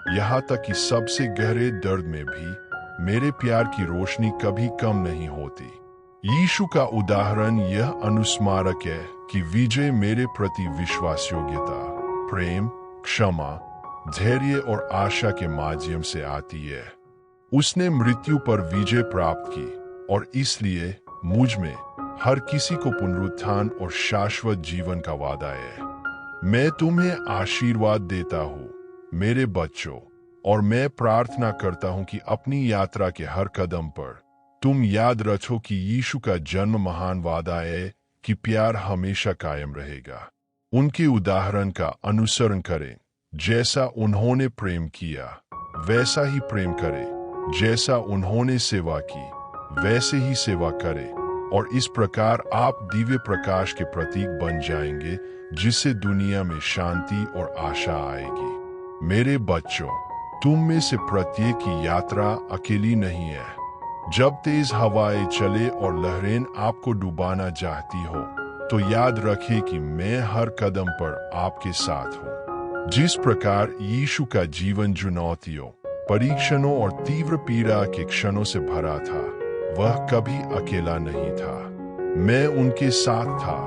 यहाँ तक कि सबसे गहरे दर्द में भी मेरे प्यार की रोशनी कभी कम नहीं होती। यीशु का उदाहरण यह अनुस्मारक है कि विजय मेरे प्रति विश्वास योग्यता, प्रेम, क्षमा, धैर्य और आशा के माध्यम से आती है। उसने मृत्यु पर विजय प्राप्त की, और इसलिए मुझ में हर किसी को पुनरुत्थान और शाश्वत जीवन का वादा है। मैं तुम्हें आशीर्वाद देता हूँ मेरे बच्चों, और मैं प्रार्थना करता हूँ कि अपनी यात्रा के हर कदम पर तुम याद रखो कि यीशु का जन्म महान वादा है कि प्यार हमेशा कायम रहेगा। उनके उदाहरण का अनुसरण करें, जैसा उन्होंने प्रेम किया वैसा ही प्रेम करें। जैसा उन्होंने सेवा की वैसे ही सेवा करें, और इस प्रकार आप दिव्य प्रकाश के प्रतीक बन जाएंगे, जिससे दुनिया में शांति और आशा आएगी। मेरे बच्चों, तुम में से प्रत्येक की यात्रा अकेली नहीं है। जब तेज हवाएं चले और लहरें आपको डुबाना चाहती हो, तो याद रखें कि मैं हर कदम पर आपके साथ हूँ। जिस प्रकार यीशु का जीवन चुनौतियों, परीक्षणों और तीव्र पीड़ा के क्षणों से भरा था, वह कभी अकेला नहीं था। मैं उनके साथ था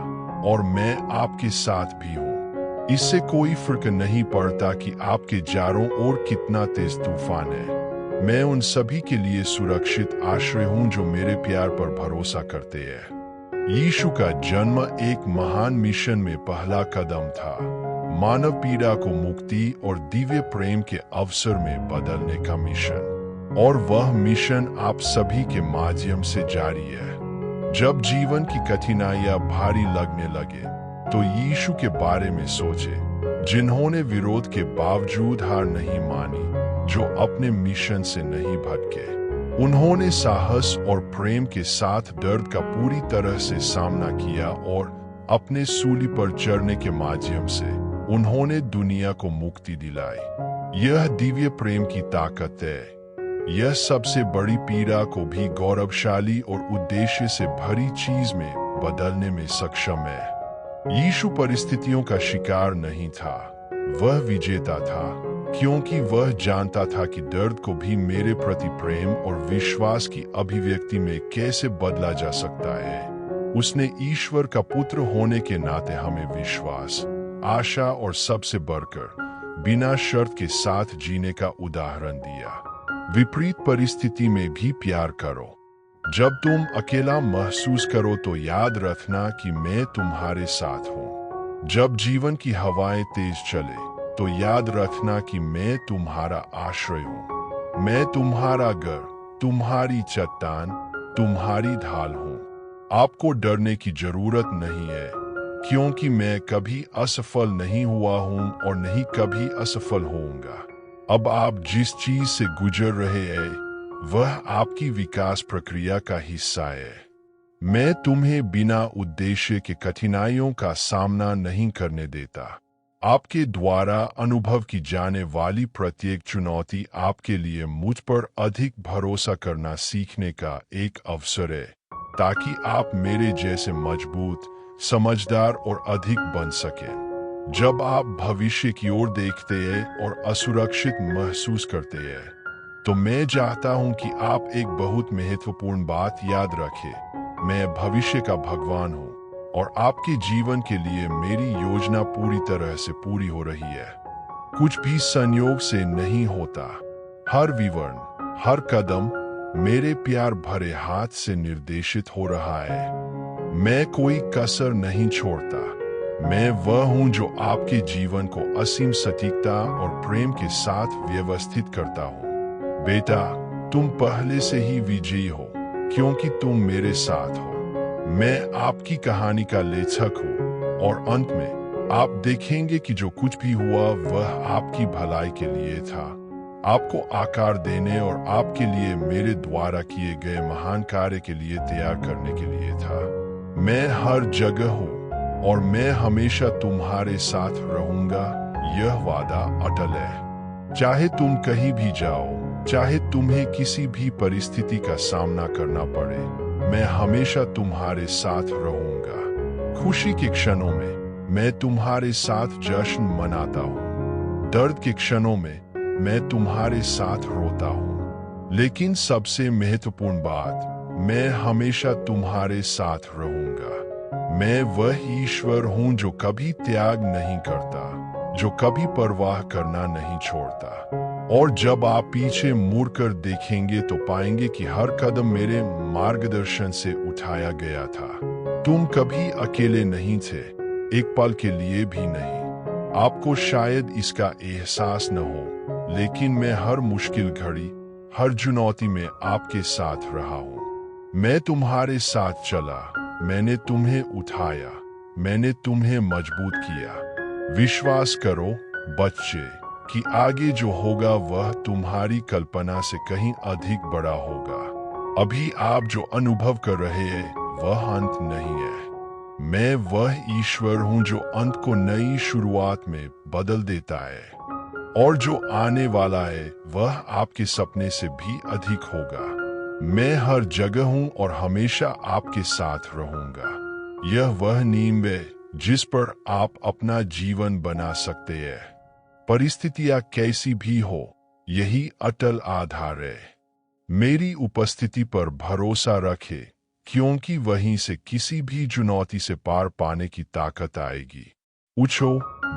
और मैं आपके साथ भी हूँ। इससे कोई फर्क नहीं पड़ता कि आपके चारों ओर कितना तेज तूफान है। मैं उन सभी के लिए सुरक्षित आश्रय हूँ जो मेरे प्यार पर भरोसा करते हैं। यीशु का जन्म एक महान मिशन में पहला कदम था, मानव पीड़ा को मुक्ति और दिव्य प्रेम के अवसर में बदलने का मिशन। और वह मिशन आप सभी के माध्यम से जारी है। जब जीवन की कठिनाइयां भारी लगने लगे, तो यीशु के बारे में सोचें, जिन्होंने विरोध के बावजूद हार नहीं मानी, जो अपने मिशन से नहीं भटके। उन्होंने साहस और प्रेम के साथ दर्द का पूरी तरह से सामना किया और अपने सूली पर चढ़ने के माध्यम से उन्होंने दुनिया को मुक्ति दिलाई। यह दिव्य प्रेम की ताकत है। यह सबसे बड़ी पीड़ा को भी गौरवशाली और उद्देश्य से भरी चीज में बदलने में सक्षम है। यीशु परिस्थितियों का शिकार नहीं था, वह विजेता था, क्योंकि वह जानता था कि दर्द को भी मेरे प्रति प्रेम और विश्वास की अभिव्यक्ति में कैसे बदला जा सकता है। उसने ईश्वर का पुत्र होने के नाते हमें विश्वास, आशा और सबसे बढ़कर बिना शर्त के साथ जीने का उदाहरण दिया। विपरीत परिस्थिति में भी प्यार करो। जब तुम अकेला महसूस करो तो याद रखना कि मैं तुम्हारे साथ हूँ। जब जीवन की हवाएं तेज चले तो याद रखना कि मैं तुम्हारा आश्रय हूँ। मैं तुम्हारा घर, तुम्हारी चट्टान, तुम्हारी ढाल हूँ। आपको डरने की जरूरत नहीं है, क्योंकि मैं कभी असफल नहीं हुआ हूँ और नहीं कभी असफल होऊंगा। अब आप जिस चीज से गुजर रहे हैं, वह आपकी विकास प्रक्रिया का हिस्सा है। मैं तुम्हें बिना उद्देश्य के कठिनाइयों का सामना नहीं करने देता। आपके द्वारा अनुभव की जाने वाली प्रत्येक चुनौती आपके लिए मुझ पर अधिक भरोसा करना सीखने का एक अवसर है, ताकि आप मेरे जैसे मजबूत, समझदार और अधिक बन सकें। जब आप भविष्य की ओर देखते हैं और असुरक्षित महसूस करते हैं, तो मैं चाहता हूं कि आप एक बहुत महत्वपूर्ण बात याद रखें। मैं भविष्य का भगवान हूं और आपके जीवन के लिए मेरी योजना पूरी तरह से पूरी हो रही है। कुछ भी संयोग से नहीं होता। हर विवरण, हर कदम मेरे प्यार भरे हाथ से निर्देशित हो रहा है। मैं कोई कसर नहीं छोड़ता। मैं वह हूं जो आपके जीवन को असीम सटीकता और प्रेम के साथ व्यवस्थित करता हूं। बेटा, तुम पहले से ही विजयी हो, क्योंकि तुम मेरे साथ हो। मैं आपकी कहानी का लेखक हूं और अंत में आप देखेंगे कि जो कुछ भी हुआ वह आपकी भलाई के लिए था, आपको आकार देने और आपके लिए मेरे द्वारा किए गए महान कार्य के लिए तैयार करने के लिए था। मैं हर जगह हूं और मैं हमेशा तुम्हारे साथ रहूंगा। यह वादा अटल है। चाहे तुम कहीं भी जाओ, चाहे तुम्हें किसी भी परिस्थिति का सामना करना पड़े, मैं हमेशा तुम्हारे साथ रहूंगा। खुशी के क्षणों में मैं तुम्हारे साथ जश्न मनाता हूँ। दर्द के क्षणों में मैं तुम्हारे साथ रोता हूँ। लेकिन सबसे महत्वपूर्ण बात, मैं हमेशा तुम्हारे साथ रहूंगा। मैं वह ईश्वर हूं जो कभी त्याग नहीं करता, जो कभी परवाह करना नहीं छोड़ता। और जब आप पीछे मुड़कर देखेंगे तो पाएंगे कि हर कदम मेरे मार्गदर्शन से उठाया गया था। तुम कभी अकेले नहीं थे, एक पल के लिए भी नहीं। आपको शायद इसका एहसास न हो, लेकिन मैं हर मुश्किल घड़ी, हर चुनौती में आपके साथ रहा हूं। मैं तुम्हारे साथ चला, मैंने तुम्हें उठाया, मैंने तुम्हें मजबूत किया। विश्वास करो बच्चे, कि आगे जो होगा वह तुम्हारी कल्पना से कहीं अधिक बड़ा होगा। अभी आप जो अनुभव कर रहे हैं वह अंत नहीं है। मैं वह ईश्वर हूं जो अंत को नई शुरुआत में बदल देता है, और जो आने वाला है वह आपके सपने से भी अधिक होगा। मैं हर जगह हूं और हमेशा आपके साथ रहूंगा। यह वह नींव है जिस पर आप अपना जीवन बना सकते हैं। परिस्थितियां कैसी भी हो, यही अटल आधार है। मेरी उपस्थिति पर भरोसा रखे, क्योंकि वहीं से किसी भी चुनौती से पार पाने की ताकत आएगी। उछो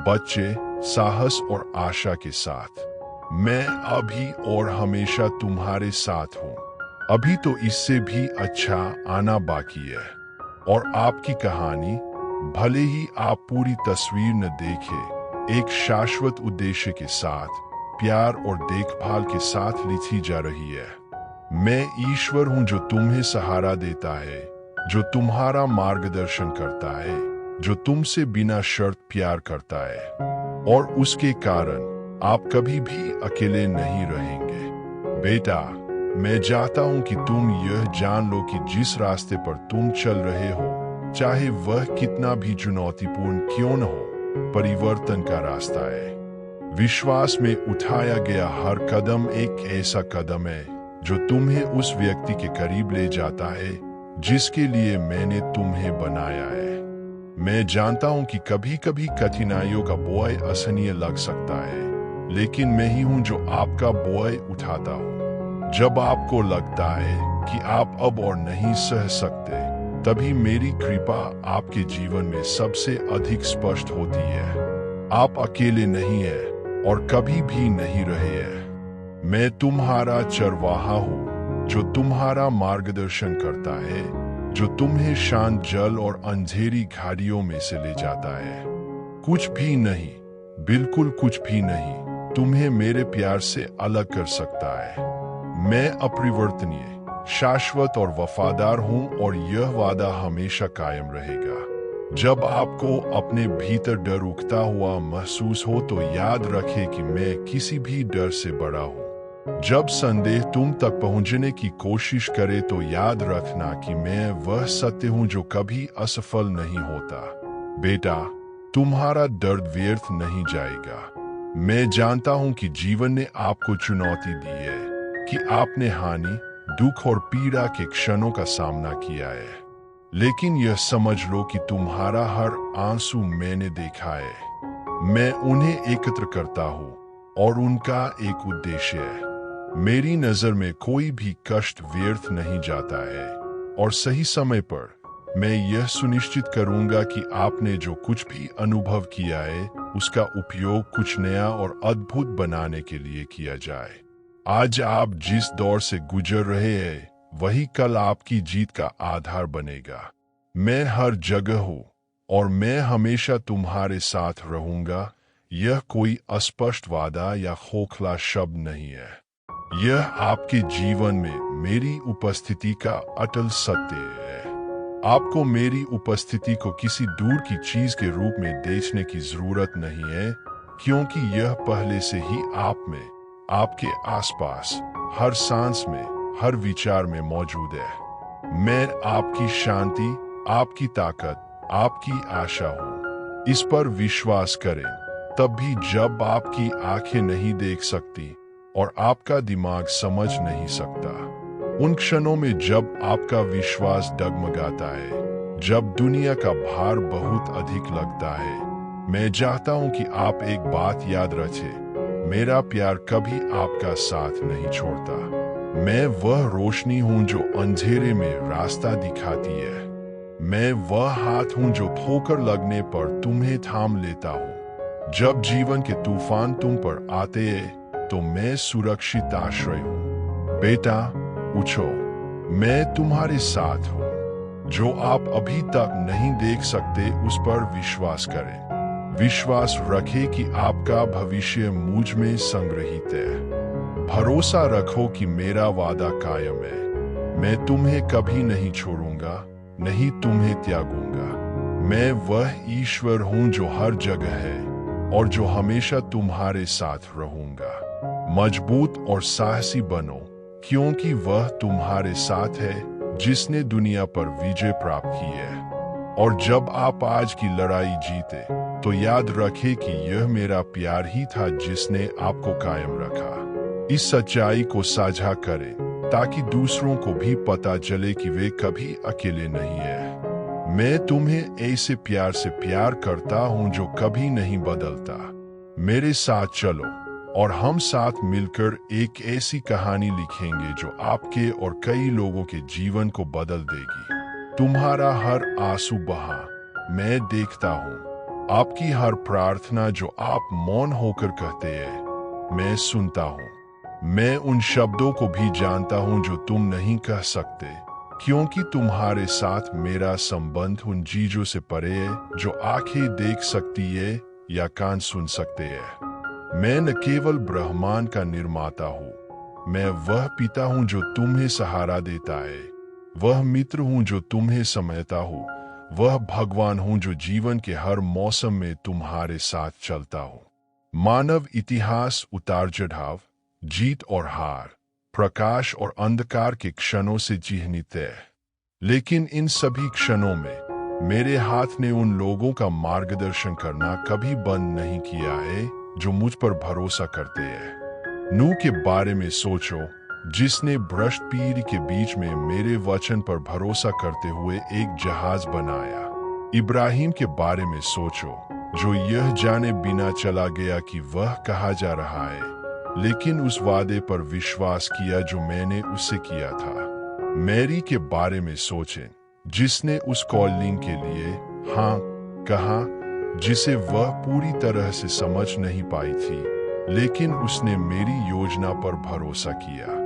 बच्चे, साहस और आशा के साथ। मैं अभी और हमेशा तुम्हारे साथ हूं। अभी तो इससे भी अच्छा आना बाकी है, और आपकी कहानी, भले ही आप पूरी तस्वीर न देखें, एक शाश्वत उद्देश्य के साथ, प्यार और देखभाल के साथ लिखी जा रही है। मैं ईश्वर हूं जो तुम्हें सहारा देता है, जो तुम्हारा मार्गदर्शन करता है, जो तुमसे बिना शर्त प्यार करता है, और उसके कारण आप कभी भी अकेले नहीं रहेंगे। बेटा, मैं चाहता हूं कि तुम यह जान लो कि जिस रास्ते पर तुम चल रहे हो, चाहे वह कितना भी चुनौतीपूर्ण क्यों न हो, परिवर्तन का रास्ता है। विश्वास में उठाया गया हर कदम एक ऐसा कदम है जो तुम्हें उस व्यक्ति के करीब ले जाता है जिसके लिए मैंने तुम्हें बनाया है। मैं जानता हूं कि कभी कभी कठिनाइयों का बोझ असहनीय लग सकता है, लेकिन मैं ही हूं जो आपका बोझ उठाता हूं। जब आपको लगता है कि आप अब और नहीं सह सकते, तभी मेरी कृपा आपके जीवन में सबसे अधिक स्पष्ट होती है। आप अकेले नहीं हैं और कभी भी नहीं रहे हैं। मैं तुम्हारा चरवाहा हूँ जो तुम्हारा मार्गदर्शन करता है, जो तुम्हें शांत जल और अंधेरी घाटियों में से ले जाता है। कुछ भी नहीं, बिल्कुल कुछ भी नहीं, तुम्हें मेरे प्यार से अलग कर सकता है। मैं अपरिवर्तनीय, शाश्वत और वफादार हूं, और यह वादा हमेशा कायम रहेगा। जब आपको अपने भीतर डर उठता हुआ महसूस हो तो याद रखें कि मैं किसी भी डर से बड़ा हूं। जब संदेह तुम तक पहुंचने की कोशिश करे तो याद रखना कि मैं वह सत्य हूं जो कभी असफल नहीं होता। बेटा, तुम्हारा दर्द व्यर्थ नहीं जाएगा। मैं जानता हूं कि जीवन ने आपको चुनौती दी है, कि आपने हानि, दुख और पीड़ा के क्षणों का सामना किया है, लेकिन यह समझ लो कि तुम्हारा हर आंसू मैंने देखा है। मैं उन्हें एकत्र करता हूँ और उनका एक उद्देश्य है। मेरी नजर में कोई भी कष्ट व्यर्थ नहीं जाता है, और सही समय पर मैं यह सुनिश्चित करूंगा कि आपने जो कुछ भी अनुभव किया है उसका उपयोग कुछ नया और अद्भुत बनाने के लिए किया जाए। आज आप जिस दौर से गुजर रहे हैं वही कल आपकी जीत का आधार बनेगा। मैं हर जगह हूँ और मैं हमेशा तुम्हारे साथ रहूंगा। यह कोई अस्पष्ट वादा या खोखला शब्द नहीं है। यह आपके जीवन में मेरी उपस्थिति का अटल सत्य है। आपको मेरी उपस्थिति को किसी दूर की चीज के रूप में देखने की जरूरत नहीं है, क्योंकि यह पहले से ही आप में, आपके आसपास, हर सांस में, हर विचार में मौजूद है। मैं आपकी शांति, आपकी ताकत, आपकी आशा हूँ। इस पर विश्वास करें, तब भी जब आपकी आंखें नहीं देख सकती और आपका दिमाग समझ नहीं सकता। उन क्षणों में जब आपका विश्वास डगमगाता है, जब दुनिया का भार बहुत अधिक लगता है, मैं चाहता हूं कि आप एक बात याद रखें, मेरा प्यार कभी आपका साथ नहीं छोड़ता। मैं वह रोशनी हूं जो अंधेरे में रास्ता दिखाती है। मैं वह हाथ हूं जो ठोकर लगने पर तुम्हें थाम लेता हूं। जब जीवन के तूफान तुम पर आते हैं तो मैं सुरक्षित आश्रय हूं। बेटा, उठो, मैं तुम्हारे साथ हूं। जो आप अभी तक नहीं देख सकते उस पर विश्वास करें। विश्वास रखें कि आपका भविष्य मुझ में संग्रहित है। भरोसा रखो कि मेरा वादा कायम है। मैं तुम्हें कभी नहीं छोड़ूंगा, नहीं तुम्हें त्यागूंगा। मैं वह ईश्वर हूं जो हर जगह है, और जो हमेशा तुम्हारे साथ रहूंगा। मजबूत और साहसी बनो, क्योंकि वह तुम्हारे साथ है जिसने दुनिया पर विजय प्राप्त की है। और जब आप आज की लड़ाई जीते तो याद रखें कि यह मेरा प्यार ही था जिसने आपको कायम रखा। इस सच्चाई को साझा करें ताकि दूसरों को भी पता चले कि वे कभी अकेले नहीं है। मैं तुम्हें ऐसे प्यार से प्यार करता हूं जो कभी नहीं बदलता। मेरे साथ चलो और हम साथ मिलकर एक ऐसी कहानी लिखेंगे जो आपके और कई लोगों के जीवन को बदल देगी। तुम्हारा हर आंसू बहा मैं देखता हूँ, आपकी हर प्रार्थना जो आप मौन होकर कहते हैं मैं सुनता हूँ। मैं उन शब्दों को भी जानता हूँ जो तुम नहीं कह सकते, क्योंकि तुम्हारे साथ मेरा संबंध उन चीजों से परे है जो आंखें देख सकती है या कान सुन सकते हैं। मैं न केवल ब्रह्मांड का निर्माता हूँ, मैं वह पिता हूँ जो तुम्हें सहारा देता है, वह मित्र हूँ जो तुम्हें समझता हूँ, वह भगवान हूँ जो जीवन के हर मौसम में तुम्हारे साथ चलता हूँ। मानव इतिहास उतार चढ़ाव, जीत और हार, प्रकाश और अंधकार के क्षणों से चिह्नित है, लेकिन इन सभी क्षणों में मेरे हाथ ने उन लोगों का मार्गदर्शन करना कभी बंद नहीं किया है जो मुझ पर भरोसा करते हैं। नूह के बारे में सोचो, जिसने भ्रष्ट पीढ़ी के बीच में मेरे वचन पर भरोसा करते हुए एक जहाज बनाया। इब्राहिम के बारे में सोचो, जो यह जाने बिना चला गया कि वह कहाँ जा रहा है, लेकिन उस वादे पर विश्वास किया जो मैंने उससे किया था। मैरी के बारे में सोचें, जिसने उस कॉलिंग के लिए हाँ कहा जिसे वह पूरी तरह से समझ नहीं पाई थी, लेकिन उसने मेरी योजना पर भरोसा किया।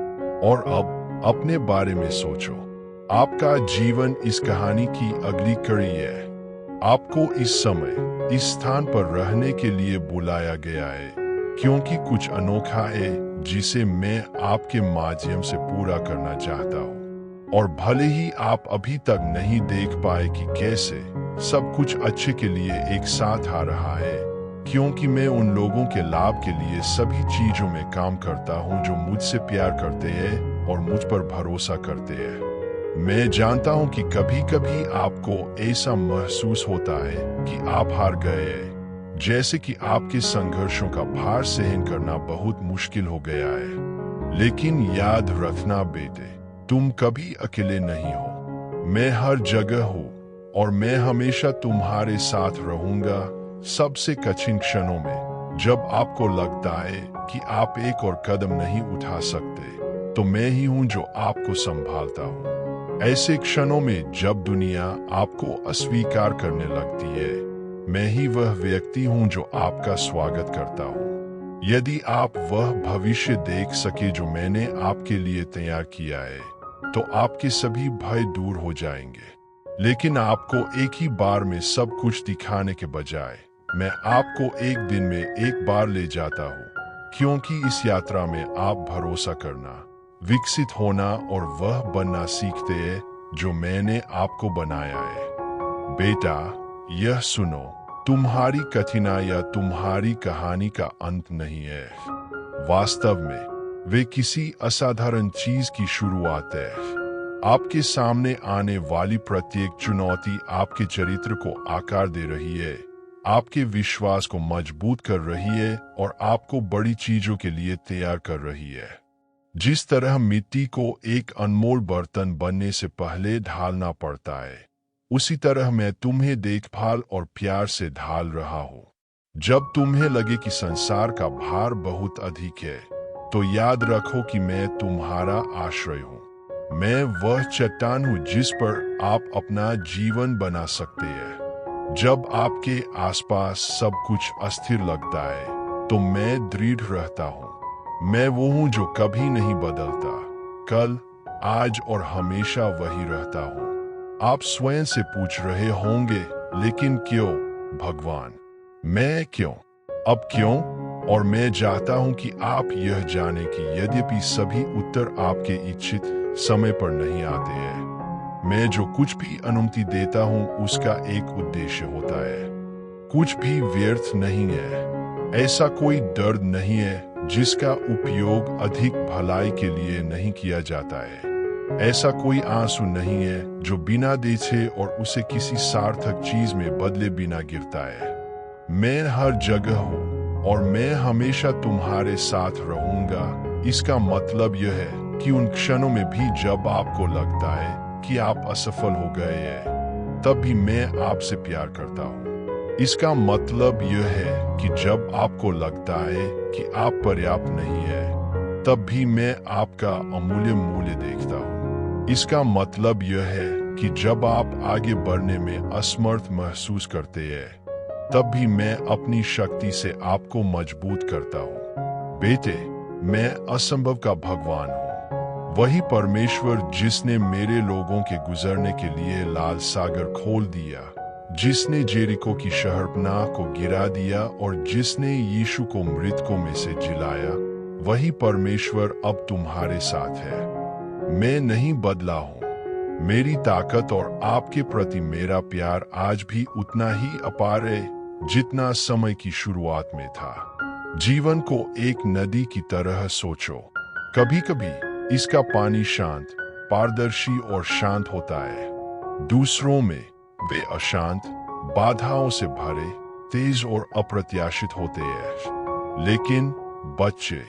और अब अपने बारे में सोचो, आपका जीवन इस कहानी की अगली कड़ी है। आपको इस समय इस स्थान पर रहने के लिए बुलाया गया है, क्योंकि कुछ अनोखा है जिसे मैं आपके माध्यम से पूरा करना चाहता हूँ। और भले ही आप अभी तक नहीं देख पाए कि कैसे सब कुछ अच्छे के लिए एक साथ आ रहा है, क्योंकि मैं उन लोगों के लाभ के लिए सभी चीजों में काम करता हूं जो मुझसे प्यार करते हैं और मुझ पर भरोसा करते हैं। मैं जानता हूं कि कभी कभी आपको ऐसा महसूस होता है कि आप हार गए हैं, जैसे कि आपके संघर्षों का भार सहन करना बहुत मुश्किल हो गया है। लेकिन याद रखना बेटे, तुम कभी अकेले नहीं हो। मैं हर जगह हूँ और मैं हमेशा तुम्हारे साथ रहूंगा। सबसे कठिन क्षणों में जब आपको लगता है कि आप एक और कदम नहीं उठा सकते, तो मैं ही हूं जो आपको संभालता हूं। ऐसे क्षणों में जब दुनिया आपको अस्वीकार करने लगती है, मैं ही वह व्यक्ति हूं जो आपका स्वागत करता हूं। यदि आप वह भविष्य देख सके जो मैंने आपके लिए तैयार किया है, तो आपके सभी भय दूर हो जाएंगे। लेकिन आपको एक ही बार में सब कुछ दिखाने के बजाय मैं आपको एक दिन में एक बार ले जाता हूँ, क्योंकि इस यात्रा में आप भरोसा करना, विकसित होना और वह बनना सीखते हैं जो मैंने आपको बनाया है। बेटा, यह सुनो, तुम्हारी कठिनाइयां तुम्हारी कहानी का अंत नहीं है। वास्तव में वे किसी असाधारण चीज की शुरुआत है। आपके सामने आने वाली प्रत्येक चुनौती आपके चरित्र को आकार दे रही है, आपके विश्वास को मजबूत कर रही है और आपको बड़ी चीजों के लिए तैयार कर रही है। जिस तरह मिट्टी को एक अनमोल बर्तन बनने से पहले ढालना पड़ता है, उसी तरह मैं तुम्हें देखभाल और प्यार से ढाल रहा हूँ। जब तुम्हें लगे कि संसार का भार बहुत अधिक है, तो याद रखो कि मैं तुम्हारा आश्रय हूँ। मैं वह चट्टान हूँ जिस पर आप अपना जीवन बना सकते हैं। जब आपके आसपास सब कुछ अस्थिर लगता है, तो मैं दृढ़ रहता हूँ। मैं वो हूँ जो कभी नहीं बदलता, कल, आज और हमेशा वही रहता हूँ। आप स्वयं से पूछ रहे होंगे, लेकिन क्यों भगवान? मैं क्यों? अब क्यों? और मैं चाहता हूँ कि आप यह जाने कि यद्यपि सभी उत्तर आपके इच्छित समय पर नहीं आते हैं, मैं जो कुछ भी अनुमति देता हूँ उसका एक उद्देश्य होता है। कुछ भी व्यर्थ नहीं है। ऐसा कोई दर्द नहीं है जिसका उपयोग अधिक भलाई के लिए नहीं किया जाता है। ऐसा कोई आंसू नहीं है जो बिना देखे और उसे किसी सार्थक चीज में बदले बिना गिरता है। मैं हर जगह हूँ और मैं हमेशा तुम्हारे साथ रहूंगा। इसका मतलब यह है कि उन क्षणों में भी जब आपको लगता है कि आप असफल हो गए हैं, तब भी मैं आपसे प्यार करता हूँ। इसका मतलब यह है कि जब आपको लगता है कि आप पर्याप्त नहीं है, तब भी मैं आपका अमूल्य मूल्य देखता हूँ। इसका मतलब यह है कि जब आप आगे बढ़ने में असमर्थ महसूस करते हैं, तब भी मैं अपनी शक्ति से आपको मजबूत करता हूँ। बेटे, मैं असंभव का भगवान हूँ। वही परमेश्वर जिसने मेरे लोगों के गुजरने के लिए लाल सागर खोल दिया, जिसने जेरिको की शहरपनाह को गिरा दिया और जिसने यीशु को मृतकों में से जिलाया, वही परमेश्वर अब तुम्हारे साथ है। मैं नहीं बदला हूँ। मेरी ताकत और आपके प्रति मेरा प्यार आज भी उतना ही अपार है जितना समय की शुरुआत में था। जीवन को एक नदी की तरह सोचो। कभी कभी इसका पानी शांत, पारदर्शी और शांत होता है। दूसरों में वे अशांत, बाधाओं से भरे, तेज और अप्रत्याशित होते हैं। लेकिन बच्चे,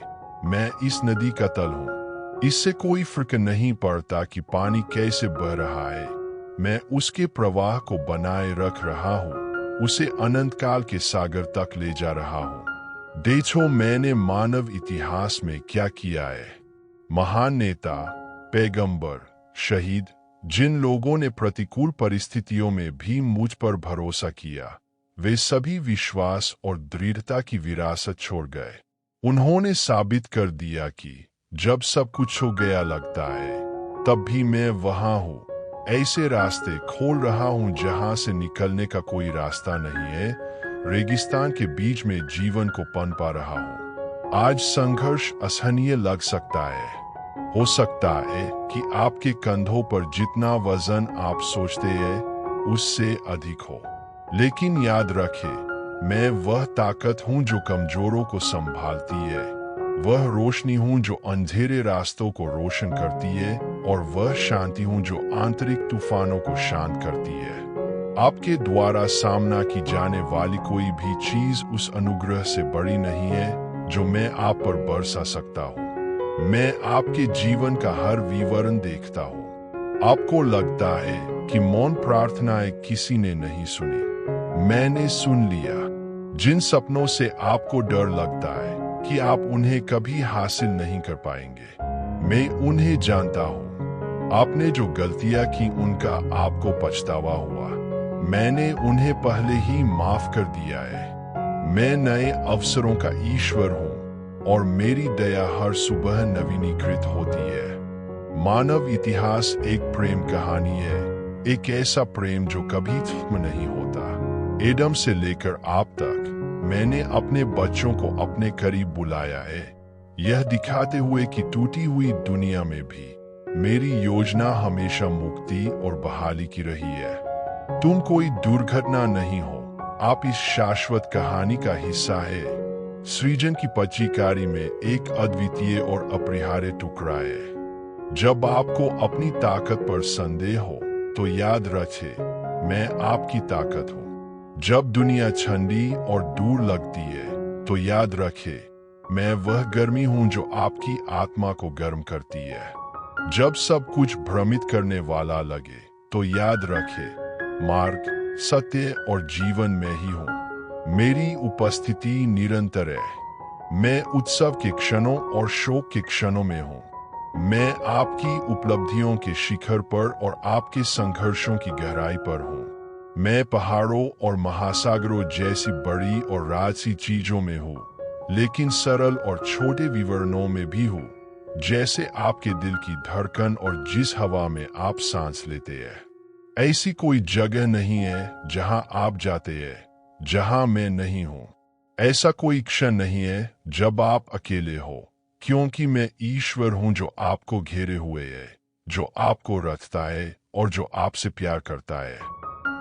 मैं इस नदी का तल हूँ। इससे कोई फर्क नहीं पड़ता कि पानी कैसे बह रहा है। मैं उसके प्रवाह को बनाए रख रहा हूँ, उसे अनंत काल के सागर तक ले जा रहा हूँ। देखो मैंने मानव इतिहास में क्या किया है। महान नेता, पैगंबर, शहीद, जिन लोगों ने प्रतिकूल परिस्थितियों में भी मुझ पर भरोसा किया, वे सभी विश्वास और दृढ़ता की विरासत छोड़ गए। उन्होंने साबित कर दिया कि जब सब कुछ हो गया लगता है, तब भी मैं वहां हूँ। ऐसे रास्ते खोल रहा हूँ जहां से निकलने का कोई रास्ता नहीं है। रेगिस्तान के बीच में जीवन को पनपा रहा हूँ। आज संघर्ष असहनीय लग सकता है। हो सकता है कि आपके कंधों पर जितना वजन आप सोचते हैं उससे अधिक हो। लेकिन याद रखें, मैं वह ताकत हूँ जो कमजोरों को संभालती है। वह रोशनी हूँ जो अंधेरे रास्तों को रोशन करती है और वह शांति हूँ जो आंतरिक तूफानों को शांत करती है। आपके द्वारा सामना की जाने वाली कोई भी चीज उस अनुग्रह से बड़ी नहीं है जो मैं आप पर बरसा सकता हूँ। मैं आपके जीवन का हर विवरण देखता हूँ। आपको लगता है कि मौन प्रार्थनाएं किसी ने नहीं सुनी। मैंने सुन लिया। जिन सपनों से आपको डर लगता है कि आप उन्हें कभी हासिल नहीं कर पाएंगे, मैं उन्हें जानता हूँ। आपने जो गलतियां की उनका आपको पछतावा हुआ, मैंने उन्हें पहले ही माफ कर दिया है। मैं नए अवसरों का ईश्वर हूँ और मेरी दया हर सुबह नवीनीकृत होती है। मानव इतिहास एक प्रेम कहानी है, एक ऐसा प्रेम जो कभी खत्म नहीं होता। एडम से लेकर आप तक मैंने अपने बच्चों को अपने करीब बुलाया है, यह दिखाते हुए कि टूटी हुई दुनिया में भी मेरी योजना हमेशा मुक्ति और बहाली की रही है। तुम कोई दुर्घटना नहीं हो, आप इस शाश्वत कहानी का हिस्सा है। सृजन की पच्चीकारी में एक अद्वितीय और अपरिहार्य टुकड़ा है। जब आपको अपनी ताकत पर संदेह हो तो याद रखें, मैं आपकी ताकत हूँ। जब दुनिया ठंडी और दूर लगती है तो याद रखें, मैं वह गर्मी हूँ जो आपकी आत्मा को गर्म करती है। जब सब कुछ भ्रमित करने वाला लगे तो याद रखें, मार्ग, सत्य और जीवन में ही हूँ। मेरी उपस्थिति निरंतर है। मैं उत्सव के क्षणों और शोक के क्षणों में हूँ। मैं आपकी उपलब्धियों के शिखर पर और आपके संघर्षों की गहराई पर हूँ। मैं पहाड़ों और महासागरों जैसी बड़ी और राजसी चीजों में हूँ, लेकिन सरल और छोटे विवरणों में भी हूँ, जैसे आपके दिल की धड़कन और जिस हवा में आप सांस लेते हैं। ऐसी कोई जगह नहीं है जहां आप जाते हैं जहां मैं नहीं हूं। ऐसा कोई क्षण नहीं है जब आप अकेले हो, क्योंकि मैं ईश्वर हूं जो आपको घेरे हुए है, जो आपको रखता है और जो आपसे प्यार करता है।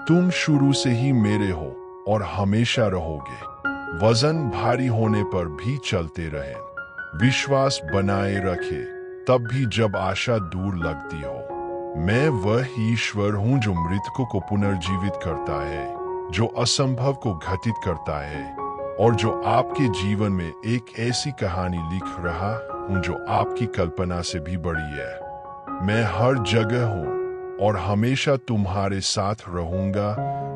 तुम शुरू से ही मेरे हो और हमेशा रहोगे। वजन भारी होने पर भी चलते रहें। विश्वास बनाए रखें तब भी जब आशा दूर लगती हो। मैं वह ईश्वर हूं जो मृतकों को पुनर्जीवित करता है, जो असंभव को घटित करता है और जो आपके जीवन में एक ऐसी कहानी लिख रहा हूं जो आपकी कल्पना से भी बड़ी है। मैं हर जगह हूं और हमेशा तुम्हारे साथ रहूंगा।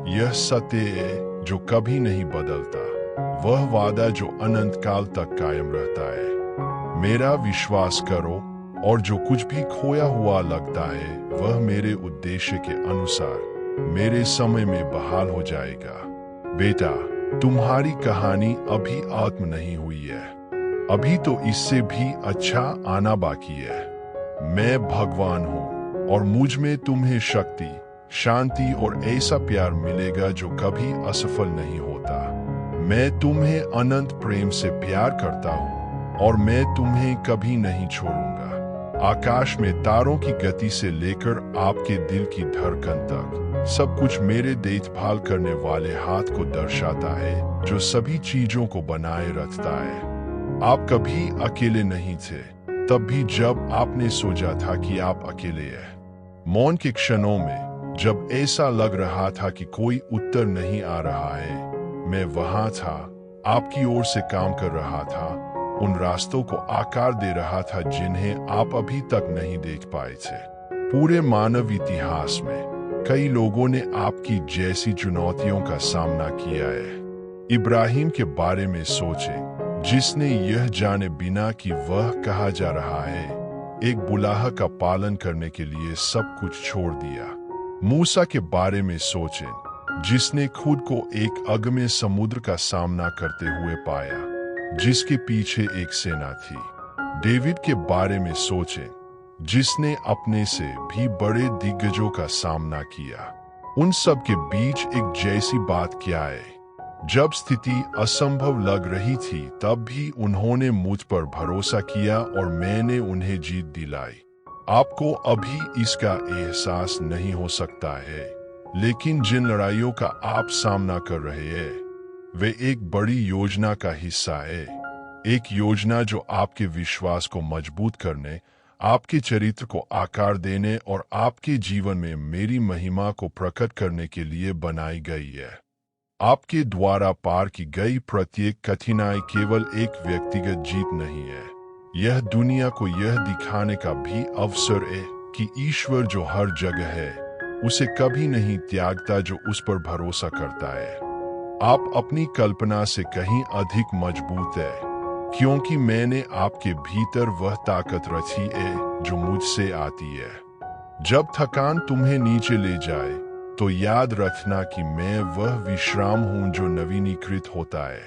यह सत्य है जो कभी नहीं बदलता, वह वादा जो अनंत काल तक कायम रहता है। मेरा विश्वास करो और जो कुछ भी खोया हुआ लगता है वह मेरे उद्देश्य के अनुसार मेरे समय में बहाल हो जाएगा। बेटा, तुम्हारी कहानी अभी आत्म नहीं हुई है, अभी तो इससे भी अच्छा आना बाकी है। मैं भगवान हूं और मुझ में तुम्हें शक्ति, शांति और ऐसा प्यार मिलेगा जो कभी असफल नहीं होता। मैं तुम्हें अनंत प्रेम से प्यार करता हूं और मैं तुम्हें कभी नहीं छोड़ूंगा। आकाश में तारों की गति से लेकर आपके दिल की धड़कन तक सब कुछ मेरे देखभाल करने वाले हाथ को दर्शाता है, जो सभी चीजों को बनाए रखता है। आप कभी अकेले नहीं थे, तब भी जब आपने सोचा था कि आप अकेले हैं। मौन के क्षणों में जब ऐसा लग रहा था कि कोई उत्तर नहीं आ रहा है, मैं वहां था, आपकी ओर से काम कर रहा था, उन रास्तों को आकार दे रहा था जिन्हें आप अभी तक नहीं देख पाए थे। पूरे मानव इतिहास में कई लोगों ने आपकी जैसी चुनौतियों का सामना किया है। इब्राहिम के बारे में सोचें, जिसने यह जाने बिना कि वह कहा जा रहा है, एक बुलाहा का पालन करने के लिए सब कुछ छोड़ दिया। मूसा के बारे में सोचें, जिसने खुद को एक अगम्य समुद्र का सामना करते हुए पाया, जिसके पीछे एक सेना थी। डेविड के बारे में सोचें, जिसने अपने से भी बड़े दिग्गजों का सामना किया। उन सब के बीच एक जैसी बात क्या है, जब स्थिति असंभव लग रही थी तब भी उन्होंने मुझ पर भरोसा किया और मैंने उन्हें जीत दिलाई। आपको अभी इसका एहसास नहीं हो सकता है, लेकिन जिन लड़ाइयों का आप सामना कर रहे हैं वे एक बड़ी योजना का हिस्सा है। एक योजना जो आपके विश्वास को मजबूत करने, आपके चरित्र को आकार देने और आपके जीवन में मेरी महिमा को प्रकट करने के लिए बनाई गई है। आपके द्वारा पार की गई प्रत्येक कठिनाई केवल एक व्यक्तिगत जीत नहीं है, यह दुनिया को यह दिखाने का भी अवसर है कि ईश्वर जो हर जगह है उसे कभी नहीं त्यागता जो उस पर भरोसा करता है। आप अपनी कल्पना से कहीं अधिक मजबूत है, क्योंकि मैंने आपके भीतर वह ताकत रखी है जो मुझसे आती है। जब थकान तुम्हें नीचे ले जाए तो याद रखना कि मैं वह विश्राम हूं जो नवीनीकृत होता है।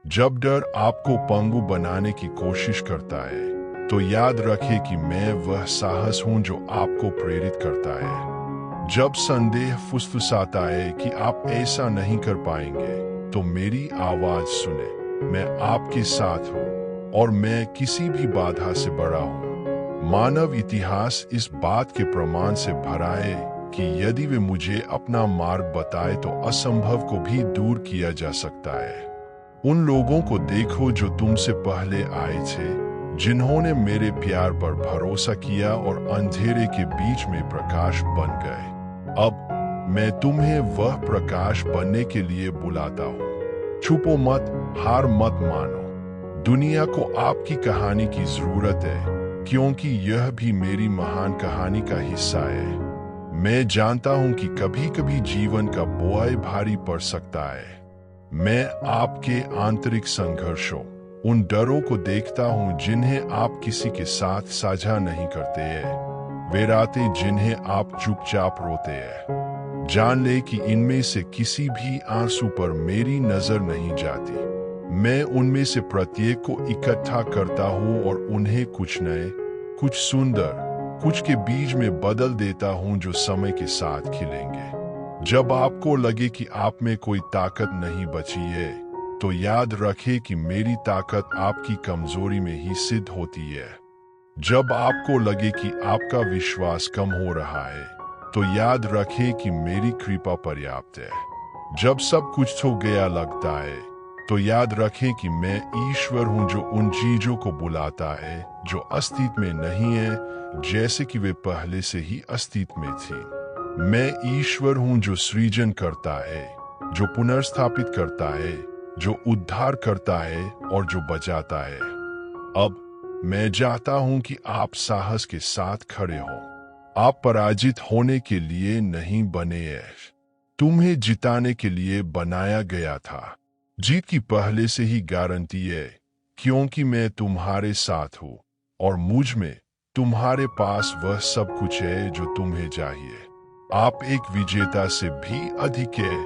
जब डर आपको पंगु बनाने की कोशिश करता है तो याद रखें कि मैं वह साहस हूं जो आपको प्रेरित करता है। जब संदेह फुसफुसाता है कि आप ऐसा नहीं कर पाएंगे तो मेरी आवाज सुने, मैं आपके साथ हूं और मैं किसी भी बाधा से बड़ा हूं। मानव इतिहास इस बात के प्रमाण से भरा है कि यदि वे मुझे अपना मार्ग बताए तो असंभव को भी दूर किया जा सकता है। उन लोगों को देखो जो तुमसे पहले आए थे, जिन्होंने मेरे प्यार पर भरोसा किया और अंधेरे के बीच में प्रकाश बन गए। अब मैं तुम्हें वह प्रकाश बनने के लिए बुलाता हूँ। छुपो मत, हार मत मानो। दुनिया को आपकी कहानी की जरूरत है, क्योंकि यह भी मेरी महान कहानी का हिस्सा है। मैं जानता हूं कि कभी कभी जीवन का बोझ भारी पड़ सकता है। मैं आपके आंतरिक संघर्षों, उन डरों को देखता हूं जिन्हें आप किसी के साथ साझा नहीं करते हैं। वे रातें जिन्हें आप चुपचाप रोते हैं। जान ले कि इनमें से किसी भी आंसू पर मेरी नजर नहीं जाती। मैं उनमें से प्रत्येक को इकट्ठा करता हूं और उन्हें कुछ नए, कुछ सुंदर, कुछ के बीज में बदल देता हूं जो समय के साथ खिलेंगे। जब आपको लगे कि आप में कोई ताकत नहीं बची है, तो याद रखें कि मेरी ताकत आपकी कमजोरी में ही सिद्ध होती है। जब आपको लगे कि आपका विश्वास कम हो रहा है, तो याद रखें कि मेरी कृपा पर्याप्त है। जब सब कुछ हो गया लगता है, तो याद रखें कि मैं ईश्वर हूं जो उन चीजों को बुलाता है जो अस्तित्व में नहीं है, जैसे कि वे पहले से ही अस्तित्व में थी। मैं ईश्वर हूं जो सृजन करता है, जो पुनर्स्थापित करता है, जो उद्धार करता है और जो बचाता है। अब मैं चाहता हूं कि आप साहस के साथ खड़े हो। आप पराजित होने के लिए नहीं बने हैं, तुम्हें जिताने के लिए बनाया गया था। जीत की पहले से ही गारंटी है, क्योंकि मैं तुम्हारे साथ हूं और मुझ में तुम्हारे पास वह सब कुछ है जो तुम्हें चाहिए। आप एक विजेता से भी अधिक है,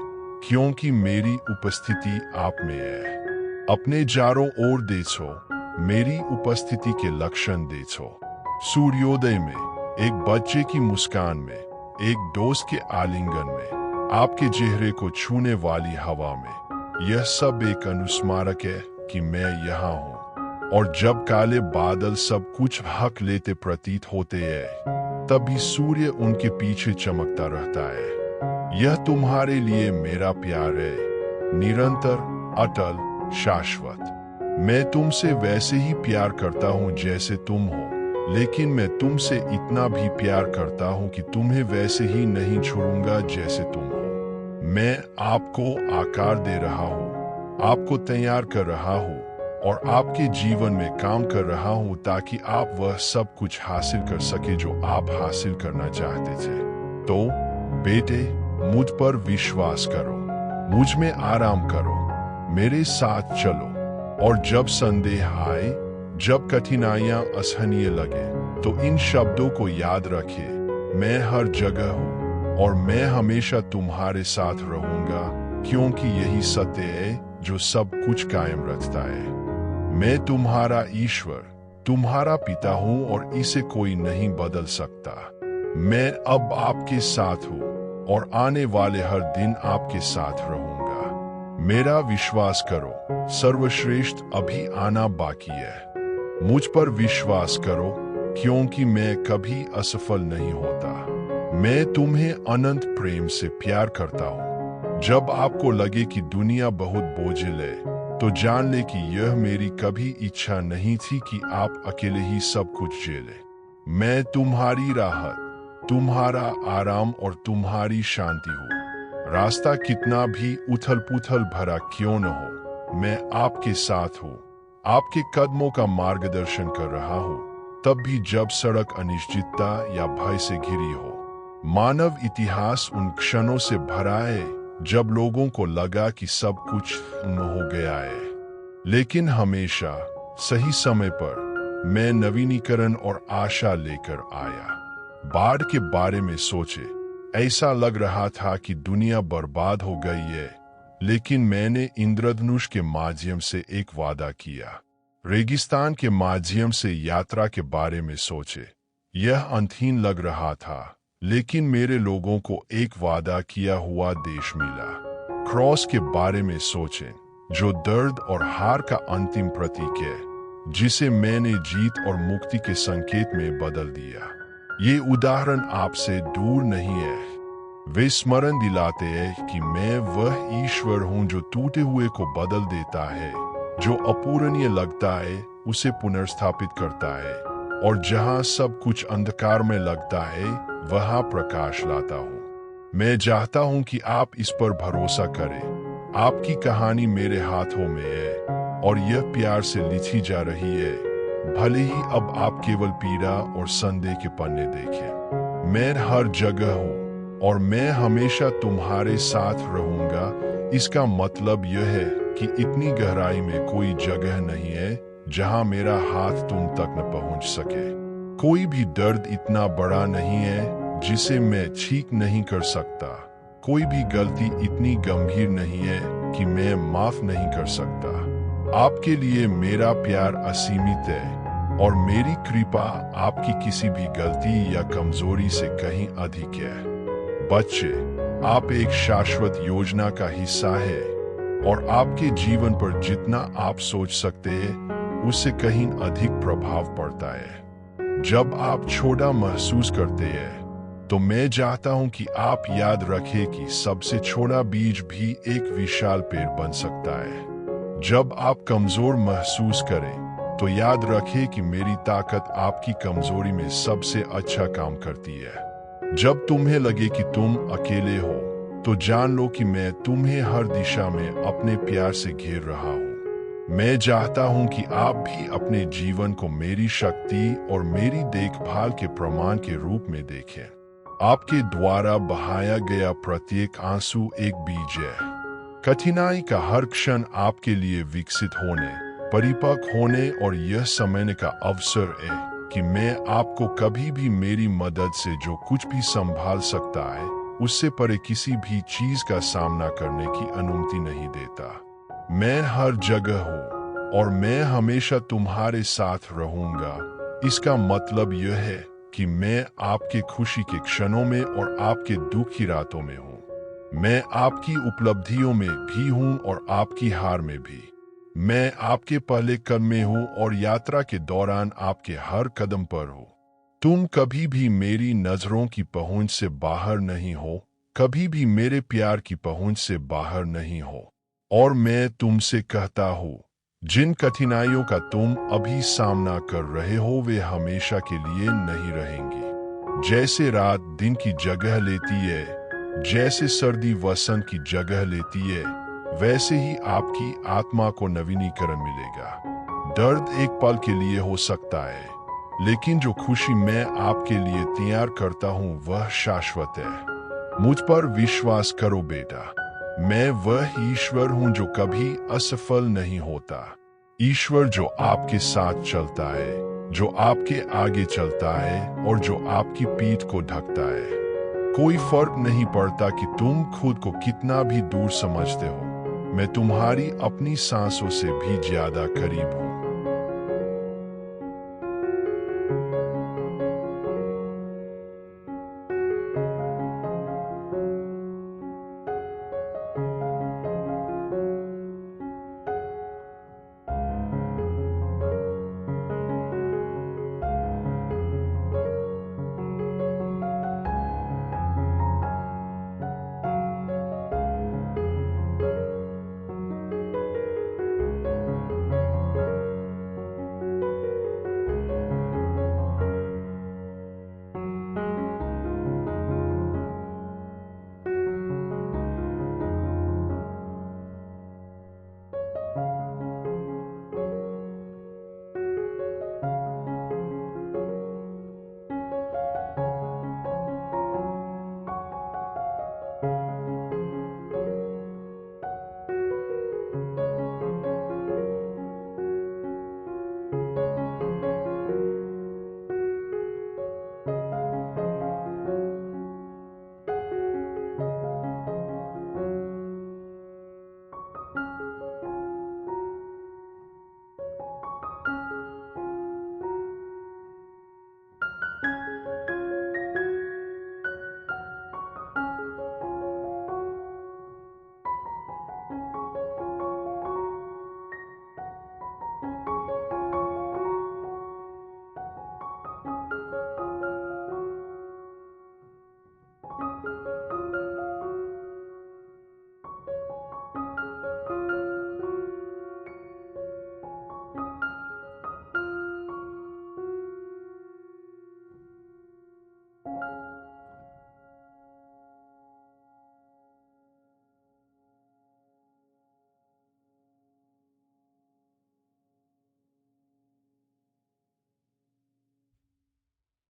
क्योंकि मेरी उपस्थिति आप में है। अपने चारों ओर देखो, मेरी उपस्थिति के लक्षण देखो। सूर्योदय में, एक बच्चे की मुस्कान में, एक दोस्त के आलिंगन में, आपके चेहरे को छूने वाली हवा में। यह सब एक अनुस्मारक है कि मैं यहाँ हूँ। और जब काले बादल सब कुछ हक लेते प्रतीत होते हैं, तभी सूर्य उनके पीछे चमकता रहता है। यह तुम्हारे लिए मेरा प्यार है, निरंतर, अटल, शाश्वत। मैं तुमसे वैसे ही प्यार करता हूँ जैसे तुम हो, लेकिन मैं तुमसे इतना भी प्यार करता हूँ कि तुम्हें वैसे ही नहीं छोड़ूंगा जैसे तुम हो। मैं आपको आकार दे रहा हूँ, आपको तैयार कर रहा हूँ और आपके जीवन में काम कर रहा हूं ताकि आप वह सब कुछ हासिल कर सके जो आप हासिल करना चाहते थे। तो बेटे, मुझ पर विश्वास करो, मुझ में आराम करो, मेरे साथ चलो। और जब संदेह आए, जब कठिनाइयां असहनीय लगे, तो इन शब्दों को याद रखिए, मैं हर जगह हूं और मैं हमेशा तुम्हारे साथ रहूंगा, क्योंकि यही सत्य है जो सब कुछ कायम रखता है। मैं तुम्हारा ईश्वर, तुम्हारा पिता हूं और इसे कोई नहीं बदल सकता। मैं अब आपके साथ हूं और आने वाले हर दिन आपके साथ रहूंगा। मेरा विश्वास करो, सर्वश्रेष्ठ अभी आना बाकी है। मुझ पर विश्वास करो, क्योंकि मैं कभी असफल नहीं होता। मैं तुम्हें अनंत प्रेम से प्यार करता हूं। जब आपको लगे कि दुनिया बहुत बोझिल है, तो जान ले कि यह मेरी कभी इच्छा नहीं थी कि आप अकेले ही सब कुछ झेले। मैं तुम्हारी राहत, तुम्हारा आराम और तुम्हारी शांति हूँ। रास्ता कितना भी उथल-पुथल भरा क्यों न हो, मैं आपके साथ हूँ। आपके कदमों का मार्गदर्शन कर रहा हूँ, तब भी जब सड़क अनिश्चितता या भय से घिरी हो। मानव इतिहास उन क्षणों से भरा है जब लोगों को लगा कि सब कुछ हो गया है, लेकिन हमेशा सही समय पर मैं नवीनीकरण और आशा लेकर आया। बाढ़ के बारे में सोचे, ऐसा लग रहा था कि दुनिया बर्बाद हो गई है, लेकिन मैंने इंद्रधनुष के माध्यम से एक वादा किया। रेगिस्तान के माध्यम से यात्रा के बारे में सोचे, यह अंतहीन लग रहा था, लेकिन मेरे लोगों को एक वादा किया हुआ देश मिला। क्रॉस के बारे में सोचें, जो दर्द और हार का अंतिम प्रतीक है, जिसे मैंने जीत और मुक्ति के संकेत में बदल दिया। ये उदाहरण आपसे दूर नहीं है। वे स्मरण दिलाते हैं कि मैं वह ईश्वर हूं जो टूटे हुए को बदल देता है, जो अपूरणीय लगता है उसे पुनर्स्थापित करता है, और जहां सब कुछ अंधकार में लगता है वहां प्रकाश लाता हूं। मैं चाहता हूं कि आप इस पर भरोसा करें। आपकी कहानी मेरे हाथों में है और यह प्यार से लिखी जा रही है, भले ही अब आप केवल पीड़ा और संदेह के पन्ने देखें। मैं हर जगह हूं और मैं हमेशा तुम्हारे साथ रहूंगा। इसका मतलब यह है कि इतनी गहराई में कोई जगह नहीं है जहां मेरा हाथ तुम तक न पहुंच सके। कोई भी दर्द इतना बड़ा नहीं है जिसे मैं ठीक नहीं कर सकता। कोई भी गलती इतनी गंभीर नहीं है कि मैं माफ नहीं कर सकता। आपके लिए मेरा प्यार असीमित है और मेरी कृपा आपकी किसी भी गलती या कमजोरी से कहीं अधिक है। बच्चे, आप एक शाश्वत योजना का हिस्सा है और आपके जीवन पर जितना आप सोच सकते हैं उससे कहीं अधिक प्रभाव पड़ता है। जब आप छोटा महसूस करते हैं, तो मैं चाहता हूं कि आप याद रखें कि सबसे छोटा बीज भी एक विशाल पेड़ बन सकता है। जब आप कमजोर महसूस करें तो याद रखें कि मेरी ताकत आपकी कमजोरी में सबसे अच्छा काम करती है। जब तुम्हें लगे कि तुम अकेले हो तो जान लो कि मैं तुम्हें हर दिशा में अपने प्यार से घेर रहा हूं। मैं चाहता हूं कि आप भी अपने जीवन को मेरी शक्ति और मेरी देखभाल के प्रमाण के रूप में देखें। आपके द्वारा बहाया गया प्रत्येक आंसू एक बीज है। कठिनाई का हर क्षण आपके लिए विकसित होने, परिपक्व होने और यह समझने का अवसर है कि मैं आपको कभी भी मेरी मदद से जो कुछ भी संभाल सकता है उससे परे किसी भी चीज का सामना करने की अनुमति नहीं देता। मैं हर जगह हूँ और मैं हमेशा तुम्हारे साथ रहूंगा। इसका मतलब यह है कि मैं आपके खुशी के क्षणों में और आपके दुख की रातों में हूँ। मैं आपकी उपलब्धियों में भी हूँ और आपकी हार में भी। मैं आपके पहले कदम में हूँ और यात्रा के दौरान आपके हर कदम पर हूँ। तुम कभी भी मेरी नजरों की पहुंच से बाहर नहीं हो, कभी भी मेरे प्यार की पहुंच से बाहर नहीं हो। और मैं तुमसे कहता हूँ, जिन कठिनाइयों का तुम अभी सामना कर रहे हो वे हमेशा के लिए नहीं रहेंगी। जैसे रात दिन की जगह लेती है, जैसे सर्दी वसंत की जगह लेती है, वैसे ही आपकी आत्मा को नवीनीकरण मिलेगा। दर्द एक पल के लिए हो सकता है, लेकिन जो खुशी मैं आपके लिए तैयार करता हूँ वह शाश्वत है। मुझ पर विश्वास करो बेटा, मैं वह ईश्वर हूं जो कभी असफल नहीं होता। ईश्वर जो आपके साथ चलता है, जो आपके आगे चलता है और जो आपकी पीठ को ढकता है। कोई फर्क नहीं पड़ता कि तुम खुद को कितना भी दूर समझते हो, मैं तुम्हारी अपनी सांसों से भी ज्यादा करीब हूं।